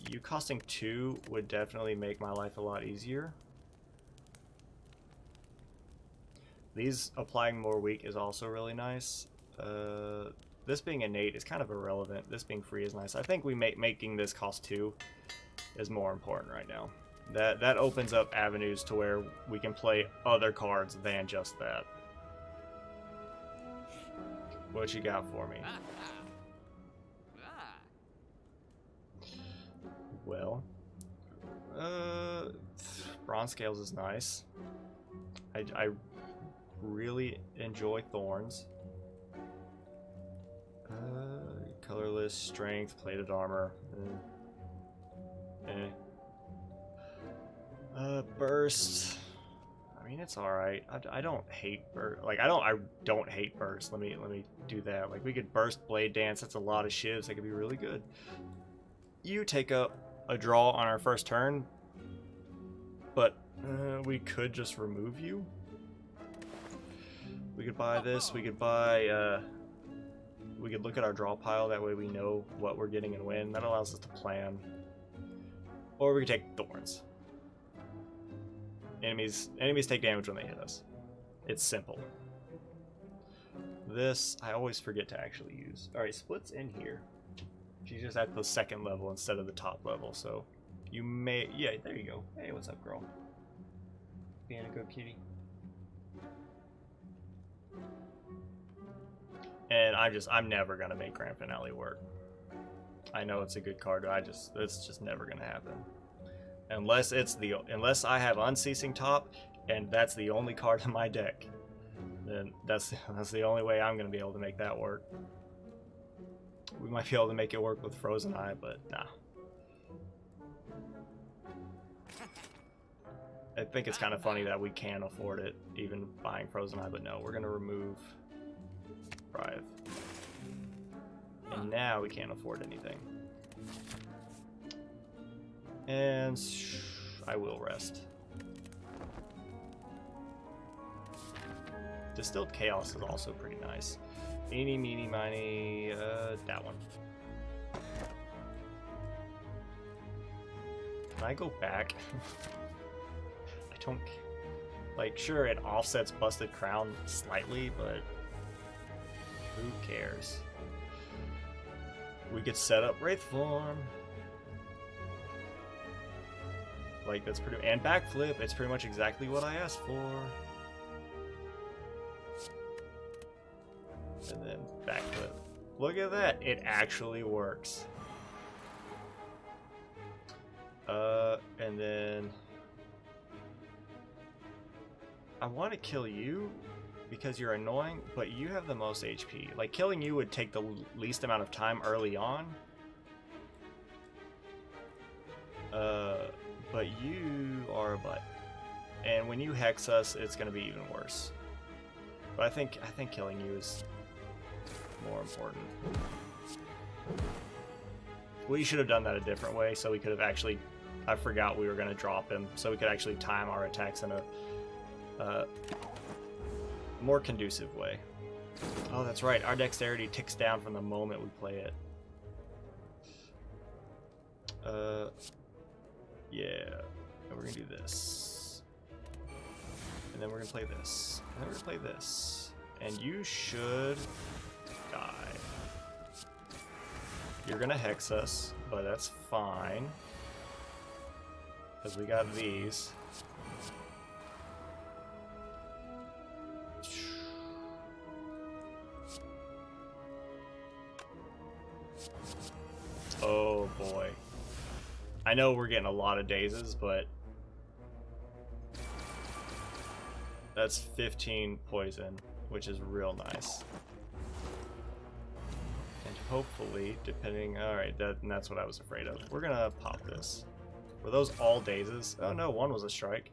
You costing 2 would definitely make my life a lot easier. These applying more weak is also really nice. This being innate is kind of irrelevant. This being free is nice. I think making this cost 2 is more important right now. That opens up avenues to where we can play other cards than just that. What you got for me? Well, Bronze Scales is nice. I really enjoy Thorns. strength, plated armor. Burst. I mean, it's all right. I don't hate burst. Like I don't hate burst. Let me do that. Like we could burst blade dance. That's a lot of shivs. That could be really good. You take a draw on our first turn, but we could just remove you. We could buy this. We could buy. We could look at our draw pile. That way we know what we're getting and when. That allows us to plan. Or we could take thorns. Enemies take damage when they hit us. It's simple. This I always forget to actually use. All right, Split's in here. She's just at the second level instead of the top level, so you may. Yeah, there you go. Hey, what's up, girl? Being a good kitty. And I'm never gonna make Grand Finale work. I know it's a good card, but it's just never gonna happen. Unless I have Unceasing Top, and that's the only card in my deck, then that's the only way I'm gonna be able to make that work. We might be able to make it work with Frozen Eye, but nah. I think it's kind of funny that we can afford it, even buying Frozen Eye, but no, we're gonna remove Thrive. And now we can't afford anything. And I will rest. Distilled Chaos is also pretty nice. Eeny, meeny, miny, that one. Can I go back? I don't... Like, sure, it offsets Busted Crown slightly, but... who cares? We could set up Wraith Form. Like, that's pretty... And Backflip, it's pretty much exactly what I asked for. And then Backflip. Look at that, it actually works. And then... I want to kill you because you're annoying, but you have the most HP. Like, killing you would take the least amount of time early on. But you are a butt. And when you hex us, it's going to be even worse. But I think killing you is more important. We should have done that a different way, so we could have actually... I forgot we were going to drop him, so we could actually time our attacks in a more conducive way. Oh, that's right. Our dexterity ticks down from the moment we play it. Yeah. And we're going to do this. And then we're going to play this. And then we're going to play this. And you should die. You're going to hex us, but that's fine. Because we got these. Oh boy. I know we're getting a lot of dazes, but that's 15 poison, which is real nice. And hopefully, depending... Alright, that's what I was afraid of. We're gonna pop this. Were those all dazes? Oh no, one was a strike.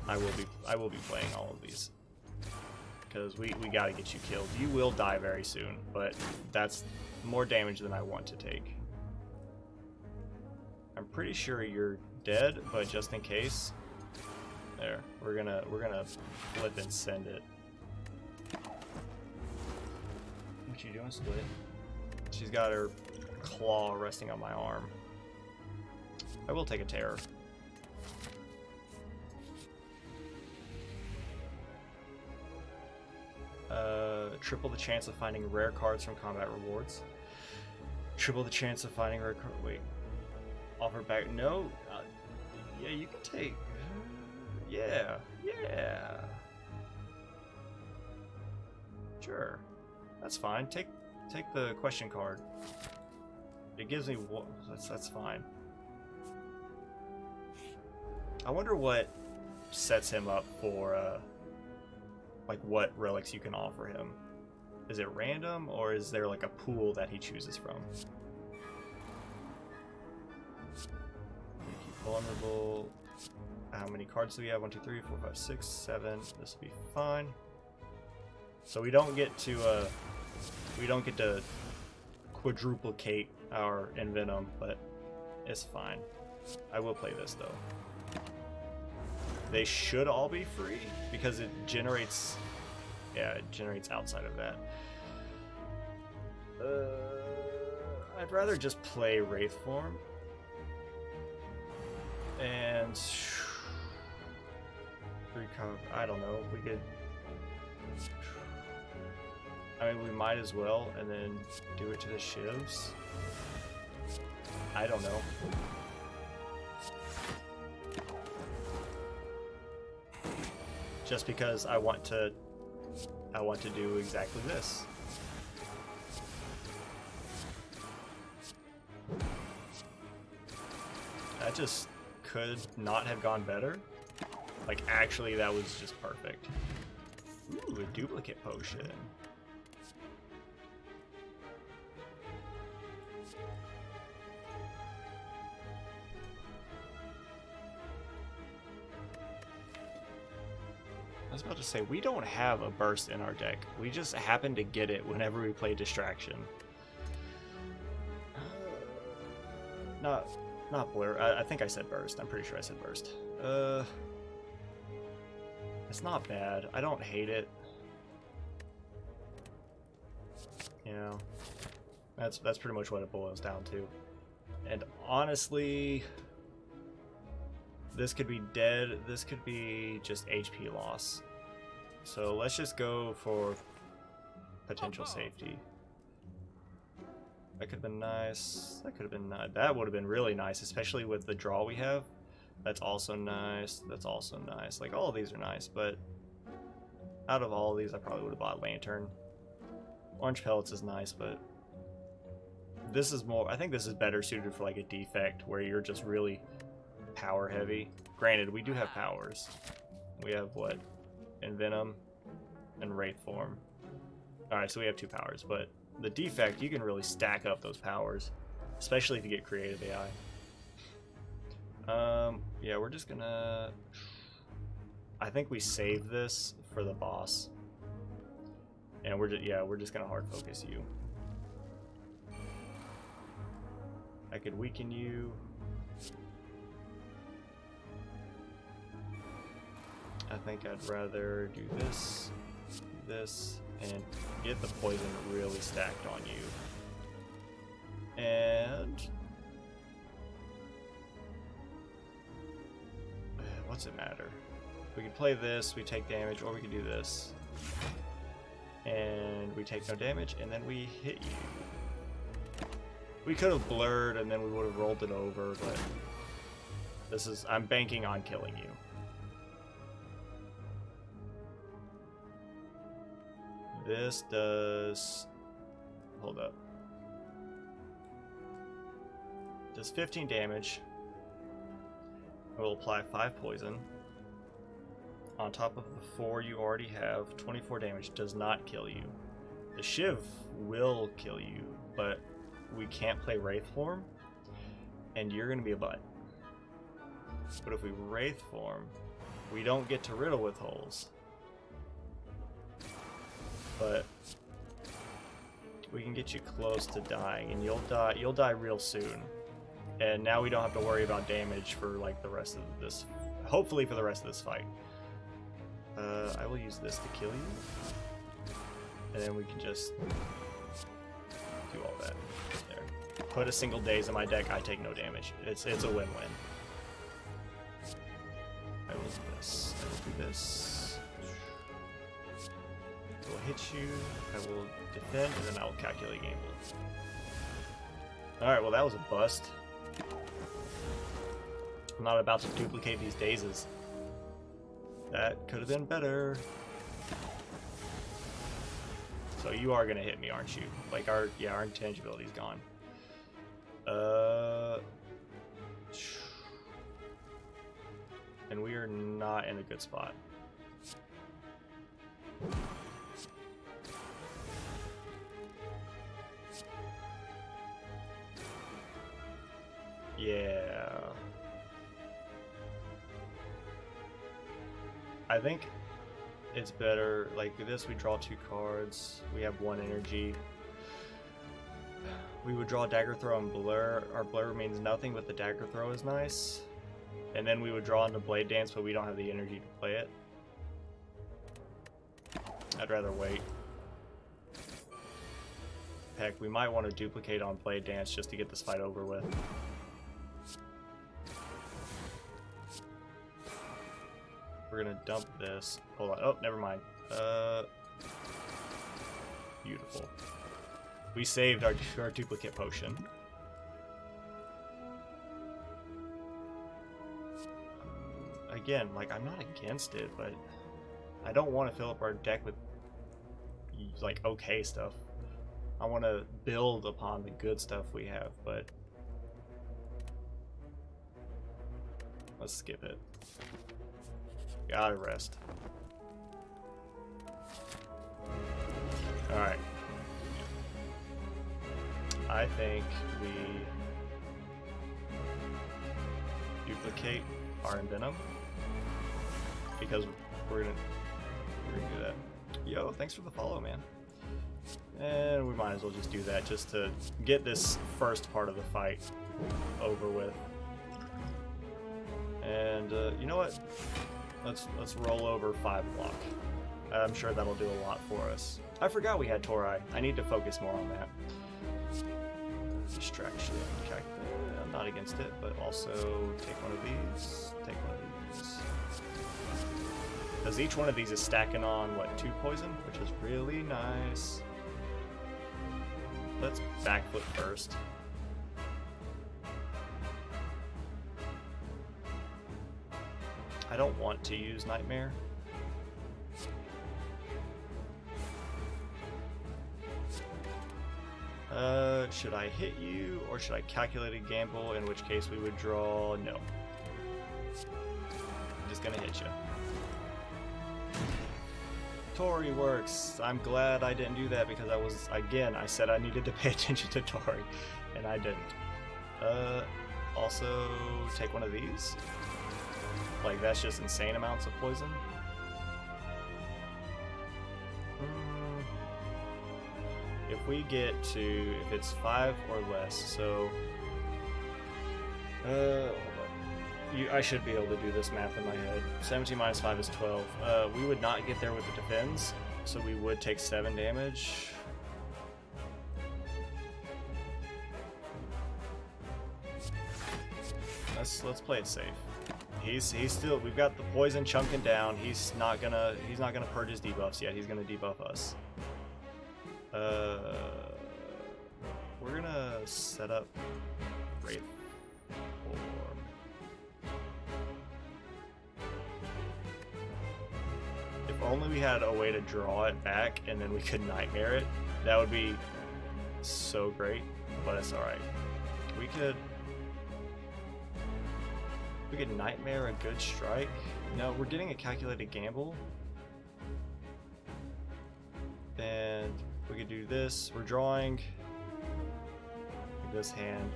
I will be playing all of these. Because we gotta get you killed. You will die very soon, but that's more damage than I want to take. I'm pretty sure you're dead, but just in case, there, we're gonna flip and send it. What you doing, Split? She's got her claw resting on my arm. I will take a terror. Triple the chance of finding rare cards from combat rewards. Triple the chance of finding rare cards. Wait. Offer back. No. Yeah, you can take. Yeah. Yeah. Sure. That's fine. Take the question card. It gives me what. That's fine. I wonder what sets him up for like what relics you can offer him. Is it random, or is there like a pool that he chooses from? Keep vulnerable. How many cards do we have? 1, 2, 3, 4, 5, 6, 7. This will be fine. So we don't get to quadruplicate our Envenom, but it's fine. I will play this though. They should all be free because it generates, yeah, it generates outside of that. I'd rather just play Wraith form and I don't know. We could. I mean, we might as well, and then do it to the shivs. I don't know. Just because I want to do exactly this. That just could not have gone better. Like, actually, that was just perfect. Ooh, a duplicate potion. I was about to say, we don't have a burst in our deck. We just happen to get it whenever we play Distraction. Not Blur. I think I said burst. I'm pretty sure I said burst. It's not bad. I don't hate it. You know, that's pretty much what it boils down to. And honestly, this could be dead. This could be just HP loss. So let's just go for potential safety. That could have been nice. That could have been nice. That would have been really nice, especially with the draw we have. That's also nice. That's also nice. Like, all of these are nice, but out of all of these, I probably would have bought Lantern. Orange Pellets is nice, but this is more... I think this is better suited for, like, a defect where you're just really power heavy. Granted, we do have powers. We have, what? Envenom and Wraith Form. Alright, so we have 2 powers, but the defect, you can really stack up those powers, especially if you get creative AI. Yeah, we're just gonna... I think we save this for the boss. And we're just gonna hard focus you. I could weaken you. I think I'd rather do this, and get the poison really stacked on you. And what's it matter? We could play this, we take damage, or we could do this. And we take no damage, and then we hit you. We could have blurred, and then we would have rolled it over, but this is... I'm banking on killing you. This does... Hold up. Does 15 damage. We'll apply 5 poison. On top of the 4 you already have, 24 damage does not kill you. The Shiv will kill you, but we can't play Wraith Form, and you're going to be a butt. But if we Wraith Form, we don't get to riddle with holes. But we can get you close to dying, and you'll die real soon. And now we don't have to worry about damage for like the rest of this, hopefully for the rest of this fight. I will use this to kill you, and then we can just do all that. There. Put a single daze in my deck, I take no damage. It's a win-win. I will do this. I will do this. I will hit you. I will defend, and then I will calculate game. Alright, well that was a bust. I'm not about to duplicate these dazes. That could have been better. So you are gonna hit me, aren't you? Like our intangibility's gone. And we are not in a good spot. Yeah. I think it's better, like with this we draw 2 cards, we have 1 energy. We would draw Dagger Throw and Blur. Our Blur means nothing, but the Dagger Throw is nice. And then we would draw into Blade Dance, but we don't have the energy to play it. I'd rather wait. Heck, we might want to duplicate on Blade Dance just to get this fight over with. We're gonna dump this. Hold on. Oh, never mind. Beautiful. We saved our duplicate potion. Again, like, I'm not against it, but I don't want to fill up our deck with, like, okay stuff. I want to build upon the good stuff we have, but let's skip it. Gotta rest. Alright. I think we duplicate our Envenom because we're gonna do that. Yo, thanks for the follow, man. And we might as well just do that just to get this first part of the fight over with. And you know what? Let's roll over 5 block. I'm sure that'll do a lot for us. I forgot we had Torai. I need to focus more on that. Distraction. Okay. I'm not against it, but also take one of these. Take one of these. Because each one of these is stacking on, what, 2 poison? Which is really nice. Let's backflip first. I don't want to use Nightmare. Should I hit you, or should I calculate a gamble, in which case we would draw... No. I'm just gonna hit you. Tori works. I'm glad I didn't do that because I said I needed to pay attention to Tori, and I didn't. Also, take one of these. Like, that's just insane amounts of poison. If we get to, if it's 5 or less, so I should be able to do this math in my head. 17 minus 5 is 12. We would not get there with the defense, so we would take 7 damage. Let's play it safe. He's still, we've got the poison chunking down. He's not gonna purge his debuffs yet. He's gonna debuff us. We're gonna set up Wraith Form. If only we had a way to draw it back and then we could Nightmare it. That would be so great, but it's alright. We could Nightmare a good strike. No, we're getting a calculated gamble. And we could do this. We're drawing like this hand.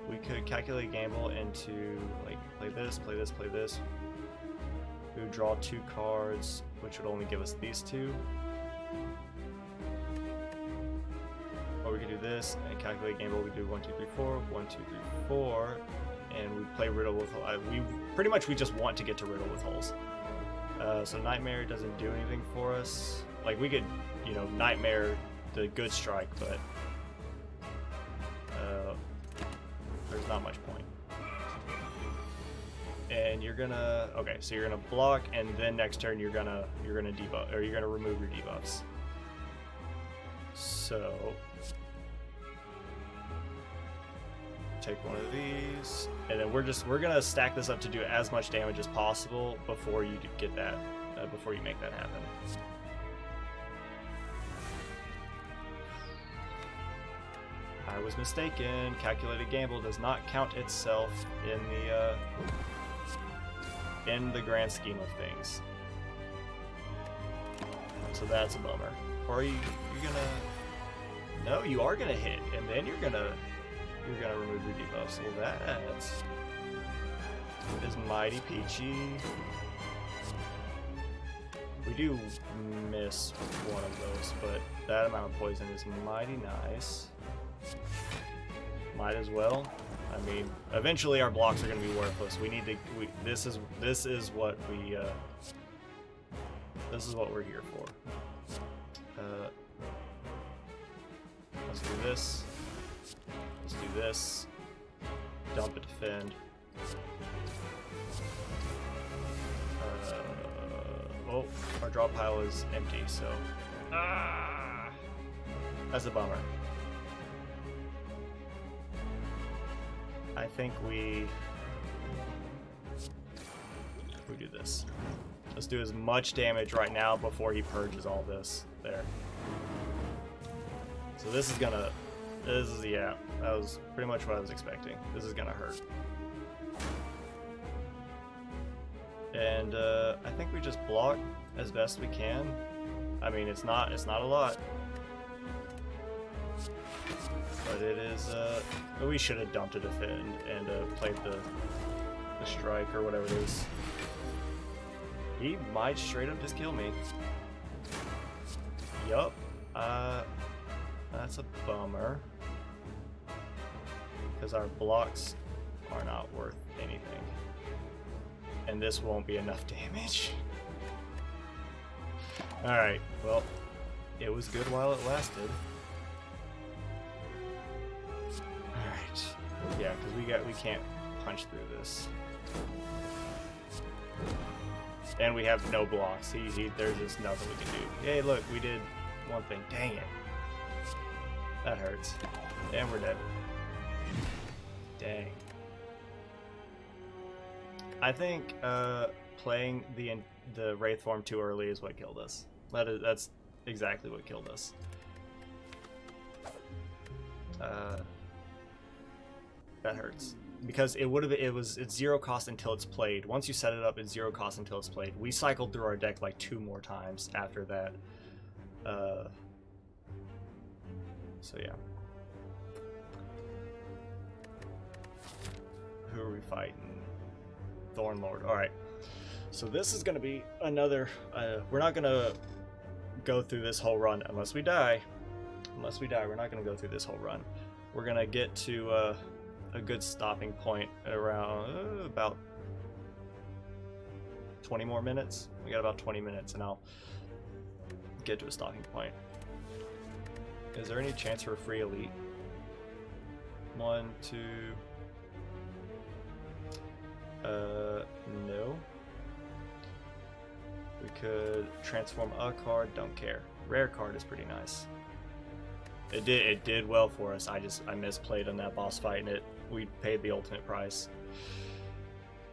We could calculate gamble into, like, play this, play this, play this. We would draw 2 cards, which would only give us these 2. Or we could do this and calculate gamble. We do 1, 2, 3, 4, 1, 2, 3, 4. And we play Riddle with we just want to get to Riddle with holes. So Nightmare doesn't do anything for us. Like, we could, you know, Nightmare the good strike, but there's not much point. And you're gonna so you're gonna block, and then next turn you're gonna debuff, or you're gonna remove your debuffs. So take one of these, and then we're gonna stack this up to do as much damage as possible before you get that, before you make that happen. I was mistaken. Calculated gamble does not count itself in the grand scheme of things. So that's a bummer. Or you're gonna... No, you are gonna hit, and then you're gonna you're gonna remove your debuffs. Well, that is mighty peachy. We do miss one of those, but that amount of poison is mighty nice. Might as well. I mean, eventually our blocks are going to be worthless. We need to. This is what we. This is what we're here for. Let's do this. Let's do this. Dump it, defend. Oh, our draw pile is empty, so that's a bummer. I think we do this. Let's do as much damage right now before he purges all this. There. So this is, yeah, that was pretty much what I was expecting. This is gonna hurt. And I think we just block as best we can. I mean, it's not a lot. But it is, we should have dumped a defend and played the strike or whatever it is. He might straight up just kill me. Yup. That's a bummer. Because our blocks are not worth anything. And this won't be enough damage. Alright, well, it was good while it lasted. Alright. Yeah, because we can't punch through this. And we have no blocks. There's just nothing we can do. Hey, look, we did one thing. Dang it. That hurts. And we're dead. Dang. I think playing the Wraith form too early is what killed us. That's exactly what killed us. That hurts. Because it's 0 cost until it's played. Once you set it up, it's 0 cost until it's played. We cycled through our deck like 2 more times after that. So yeah. Who are we fighting? Thornlord. Alright. So this is going to be another... we're not going to go through this whole run unless we die. Unless we die, we're not going to go through this whole run. We're going to get to a good stopping point at around about 20 more minutes. We got about 20 minutes and I'll get to a stopping point. Is there any chance for a free elite? 1, 2... no. We could transform a card, don't care. Rare card is pretty nice. It did well for us. I misplayed on that boss fight and we paid the ultimate price.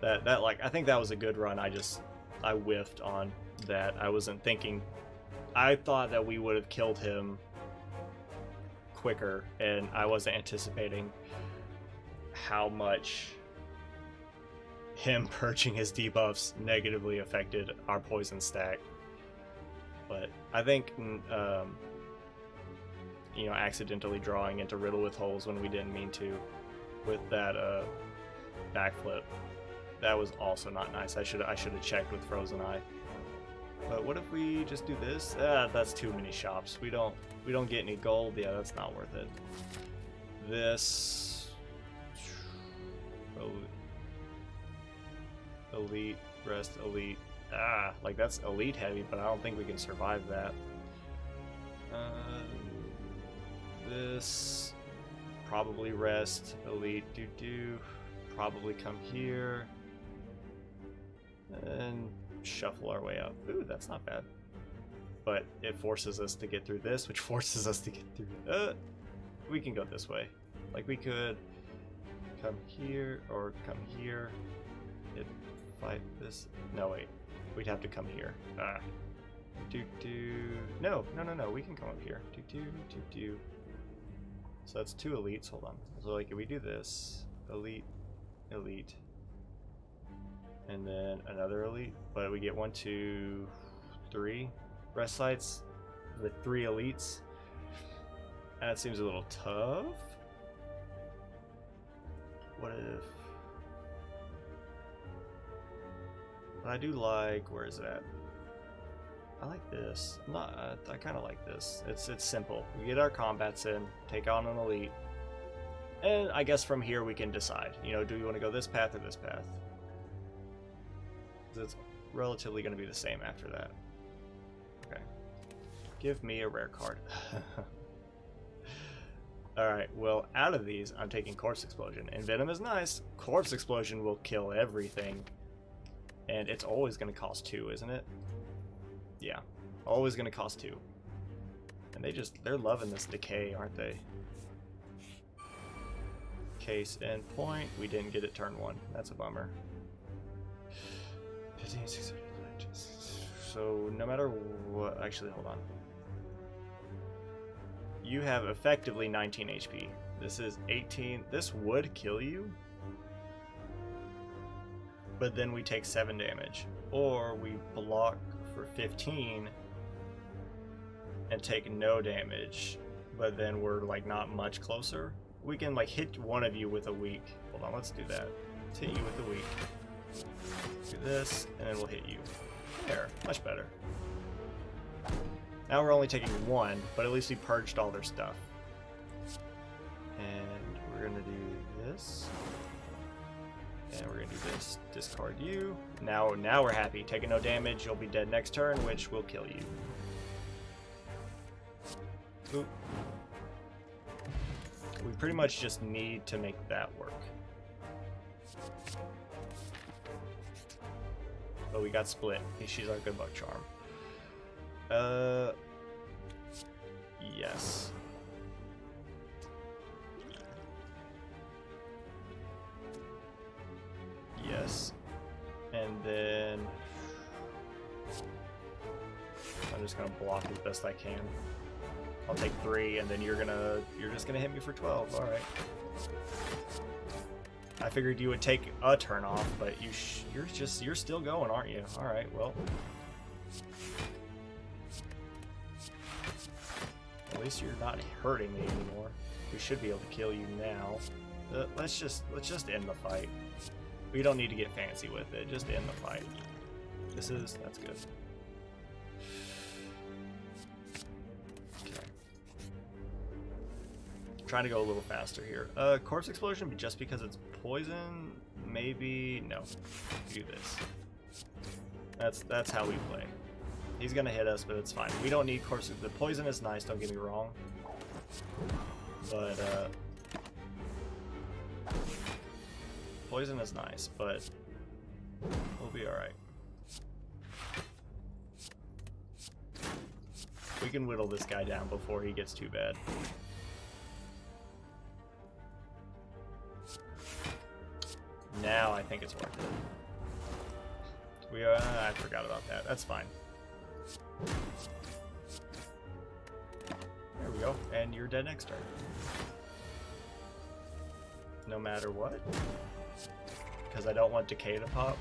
I think that was a good run. I whiffed on that. I wasn't thinking. I thought that we would have killed him quicker, and I wasn't anticipating how much him purging his debuffs negatively affected our poison stack. But I think accidentally drawing into Riddle with holes when we didn't mean to with that backflip, that was also not nice. I should have checked with Frozen Eye. But what if we just do this? That's too many shops. We don't get any gold. Yeah, that's not worth it. This elite, rest, elite. Like that's elite heavy, but I don't think we can survive that. This probably rest, elite, probably come here and shuffle our way up. Ooh, that's not bad. But it forces us to get through this, which forces us to get through. We can go this way. Like we could come here or come here. Fight this. No, wait. We'd have to come here. No. We can come up here. So that's 2 elites. Hold on. So like if we do this, elite, and then another elite, but we get 1, 2, 3 rest sites with 3 elites. That seems a little tough. What if... But I do like... Where is that? I like this. I kind of like this. It's simple. We get our combats in, take on an elite, and I guess from here we can decide. You know, do we want to go this path or this path? It's relatively going to be the same after that. Okay. Give me a rare card. Alright, well, out of these, I'm taking Corpse Explosion. And Venom is nice. Corpse Explosion will kill everything. And it's always going to cost 2, isn't it? Yeah, always going to cost 2. And they're loving this decay, aren't they? Case in point, we didn't get it turn 1. That's a bummer. 15, 16, so no matter what, actually hold on. You have effectively 19 HP. This is 18. This would kill you, but then we take 7 damage. Or we block for 15 and take no damage, but then we're like not much closer. We can like hit one of you with a weak. Hold on, let's do that. Let's hit you with a weak. Do this, and then we'll hit you. There, much better. Now we're only taking 1, but at least we purged all their stuff. And we're gonna do this. And we're gonna do this. Discard you. Now we're happy. Taking no damage, you'll be dead next turn, which will kill you. Oop. We pretty much just need to make that work. But we got split. She's our good luck charm. Yes. Yes. And then I'm just gonna block as best I can. I'll take 3, and then you're just gonna hit me for 12. All right. I figured you would take a turn off, but you're still going, aren't you? All right. Well, at least you're not hurting me anymore. We should be able to kill you now. Let's just end the fight. We don't need to get fancy with it. Just end the fight. That's good. Okay. Trying to go a little faster here. Corpse Explosion, just because it's poison? Maybe no. Do this. That's how we play. He's gonna hit us, but it's fine. We don't need Corpse. The poison is nice. Don't get me wrong. But poison is nice, but we'll be all right. We can whittle this guy down before he gets too bad. Now I think it's worth it. I forgot about that. That's fine. There we go. And you're dead next turn. No matter what. Because I don't want Decay to pop.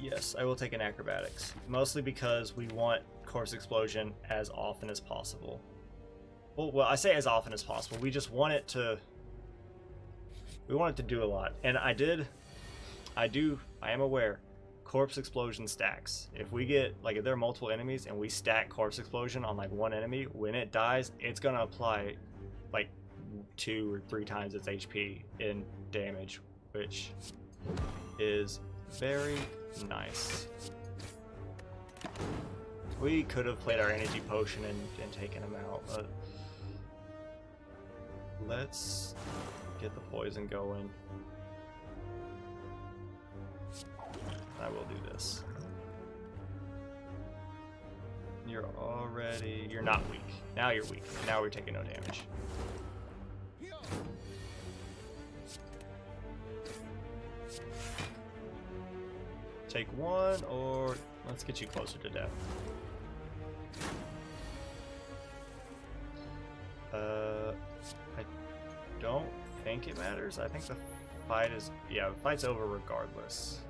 Yes, I will take an Acrobatics. Mostly because we want Corpse Explosion as often as possible. Well, I say as often as possible. We just want it to... We want it to do a lot. And I am aware, Corpse Explosion stacks. If we get, like, if there are multiple enemies and we stack Corpse Explosion on, like, one enemy, when it dies, it's gonna apply, like, 2 or 3 times its HP in damage, which is very nice. We could have played our energy potion and taken him out, but let's get the poison going. I will do this. You're not weak. Now you're weak. Now we're taking no damage. Take 1, or let's get you closer to death. I don't think it matters. I think the fight is... Yeah, the fight's over regardless.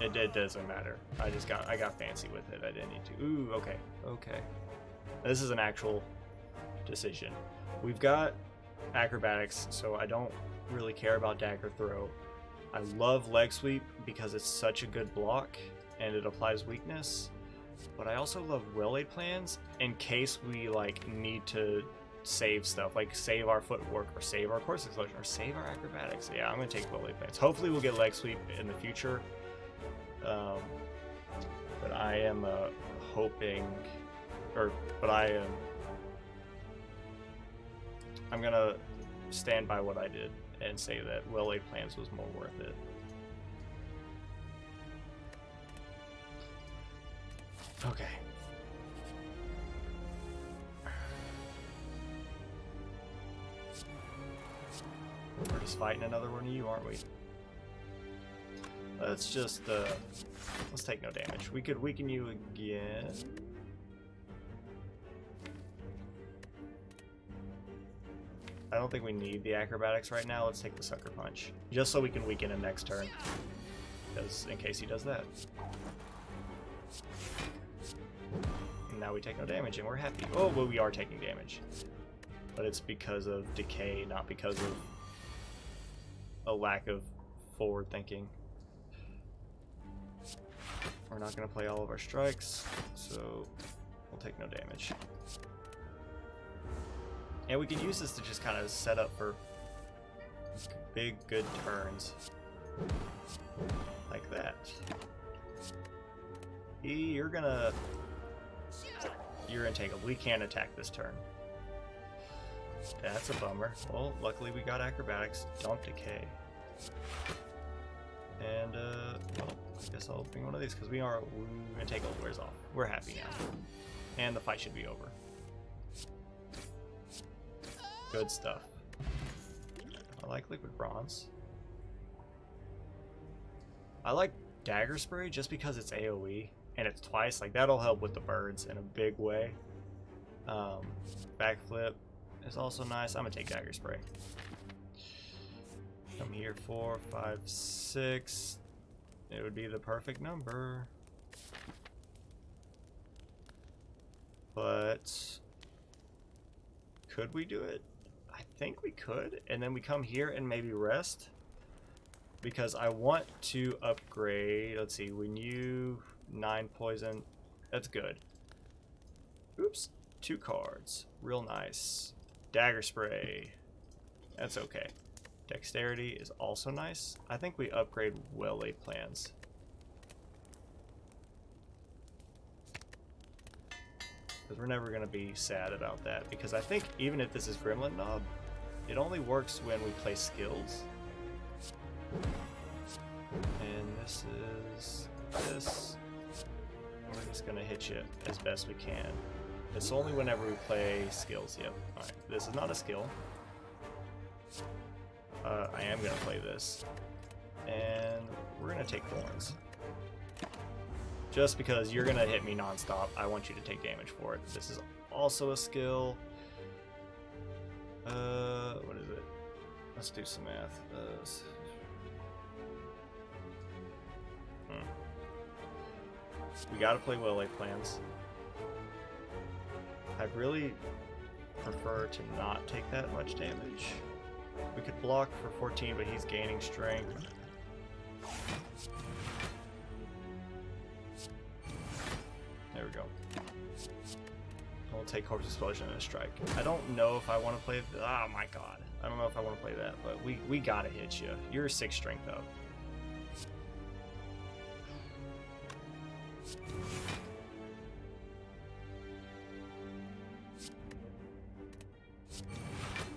It doesn't matter. I got fancy with it. I didn't need to. Ooh, okay. Okay. This is an actual decision. We've got acrobatics, so I don't really care about dagger throw. I love leg sweep because it's such a good block and it applies weakness. But I also love well-laid plans in case we like need to save stuff, like save our footwork or save our course explosion or save our acrobatics. Yeah, I'm gonna take well-laid plans. Hopefully we'll get leg sweep in the future. But I am hoping, I'm gonna stand by what I did and say that well-laid plans was more worth it. Okay. We're just fighting another one of you, aren't we? Let's just let's take no damage. We could weaken you again. I don't think we need the acrobatics right now. Let's take the sucker punch, just so we can weaken him next turn, because in case he does that. And now we take no damage, and we're happy. Oh, well, we are taking damage, but it's because of decay, not because of a lack of forward thinking. We're not going to play all of our strikes, so we'll take no damage. And we can use this to just kind of set up for big, good turns. Like that. You're gonna take a... We can't attack this turn. That's a bummer. Well, luckily we got acrobatics. Don't decay. And, well, I guess I'll bring one of these, because we're gonna take old wares off. We're happy now. And the fight should be over. Good stuff. I like liquid bronze. I like dagger spray just because it's AoE and it's twice. Like, that'll help with the birds in a big way. Backflip is also nice. I'm gonna take dagger spray. Come here, 4, 5, 6. It would be the perfect number. But could we do it? I think we could, and then we come here and maybe rest, because I want to upgrade. Let's see, when you 9 poison, that's good. Oops, 2 cards, real nice. Dagger spray, that's okay. Dexterity is also nice. I think we upgrade well-laid plans. Because we're never going to be sad about that. Because I think even if this is Gremlin Knob, it only works when we play skills. And this is this. We're just going to hit you as best we can. It's only whenever we play skills. Yep. Alright, this is not a skill. I am going to play this. And we're going to take thorns. Just because you're going to hit me non-stop, I want you to take damage for it. This is also a skill. What is it? Let's do some math. We got to play well-laid plans. I'd really prefer to not take that much damage. We could block for 14, but he's gaining strength. There we go. We'll take Corpse Explosion and a strike. I don't know if I want to play... Oh my god. I don't know if I want to play that, but we gotta hit you. You're 6 strength, though.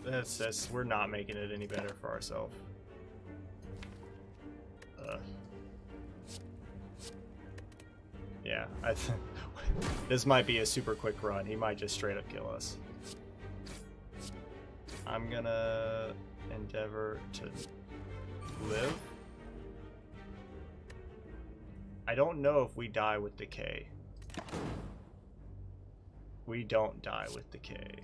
That's we're not making it any better for ourselves. Yeah, this might be a super quick run. He might just straight up kill us. I'm gonna endeavor to live. I don't know if we die with decay. We don't die with decay.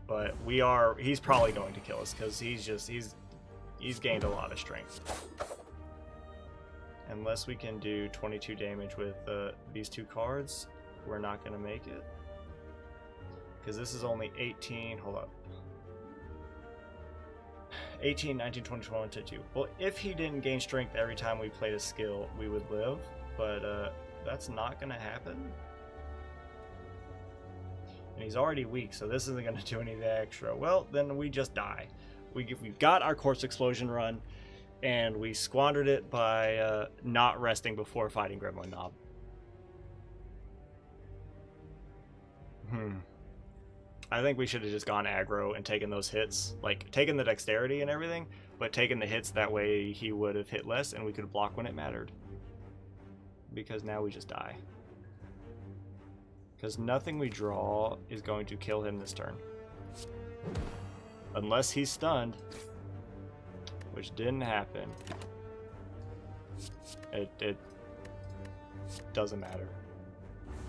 But we are, he's probably going to kill us because he's gained a lot of strength. unless we can do 22 damage with these two cards, we're not going to make it. Because this is only 18, hold up. 18, 19, 20, 21, 22. Well, if he didn't gain strength every time we played a skill, we would live. But that's not going to happen. And he's already weak, so this isn't going to do anything extra. Well, then we just die. We got our Corpse Explosion run, and we squandered it by not resting before fighting Gremlin Knob. I think we should have just gone aggro and taken those hits. Like, taken the dexterity and everything, but taken the hits, that way he would have hit less and we could block when it mattered. Because now we just die. Because nothing we draw is going to kill him this turn. Unless he's stunned, which didn't happen. It doesn't matter.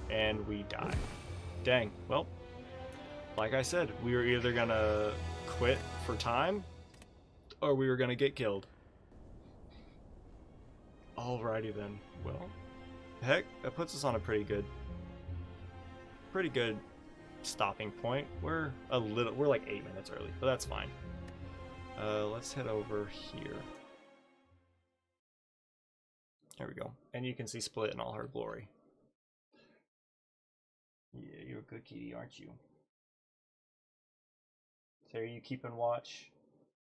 And we die. Dang. Well, like I said, we were either gonna quit for time or we were gonna get killed. Alrighty then. Well, heck, that puts us on a pretty good stopping point. We're like 8 minutes early, but that's fine. Let's head over here. There we go. And you can see Split in all her glory. Yeah, you're a good kitty, aren't you? So are you keeping watch?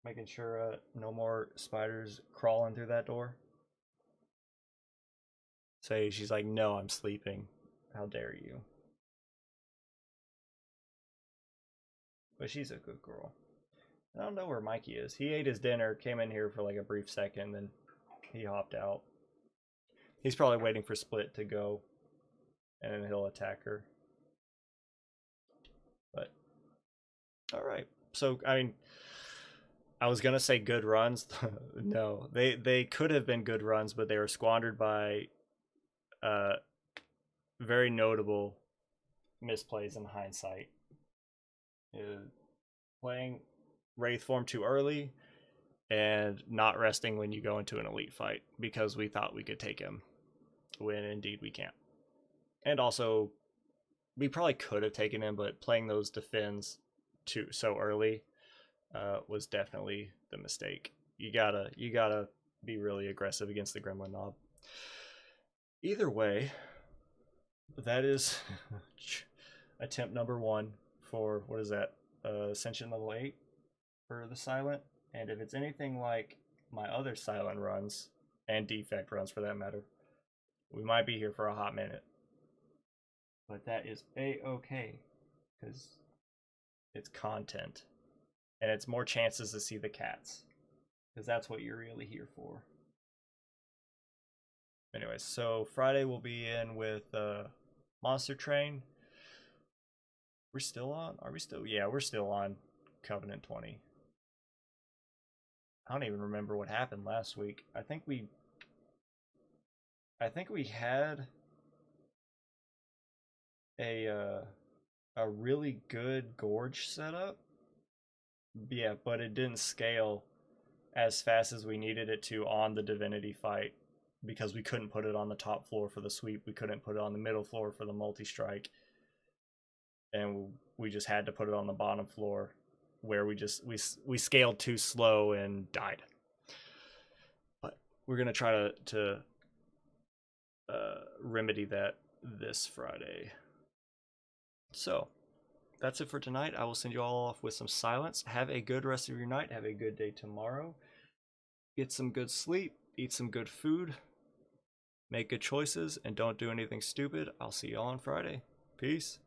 Making sure no more spiders crawling through that door? Say, she's like, no, I'm sleeping. How dare you? But she's a good girl. I don't know where Mikey is. He ate his dinner, came in here for like a brief second, then he hopped out. He's probably waiting for Split to go, and then he'll attack her. But, alright. So, I mean, I was gonna say good runs. No, they could have been good runs, but they were squandered by very notable misplays in hindsight. Playing Wraith form too early and not resting when you go into an elite fight because we thought we could take him when indeed we can't. And also, we probably could have taken him, but playing those defends so early was definitely the mistake. You gotta be really aggressive against the Gremlin Knob. Either way, that is attempt number 1 for, what is that, Ascension level 8 for the Silent. And if it's anything like my other Silent runs, and Defect runs for that matter, we might be here for a hot minute. But that is a-okay, because it's content. And it's more chances to see the cats, because that's what you're really here for. Anyways, so Friday we'll be in with Monster Train. We're still on? Are we still? Yeah, we're still on Covenant 20. I don't even remember what happened last week. I think we had a really good Gorge setup. Yeah, but it didn't scale as fast as we needed it to on the Divinity fight because we couldn't put it on the top floor for the sweep. We couldn't put it on the middle floor for the multi-strike. And we just had to put it on the bottom floor where we scaled too slow and died. But we're going to try to remedy that this Friday. So that's it for tonight. I will send you all off with some silence. Have a good rest of your night. Have a good day tomorrow. Get some good sleep. Eat some good food. Make good choices. And don't do anything stupid. I'll see you all on Friday. Peace.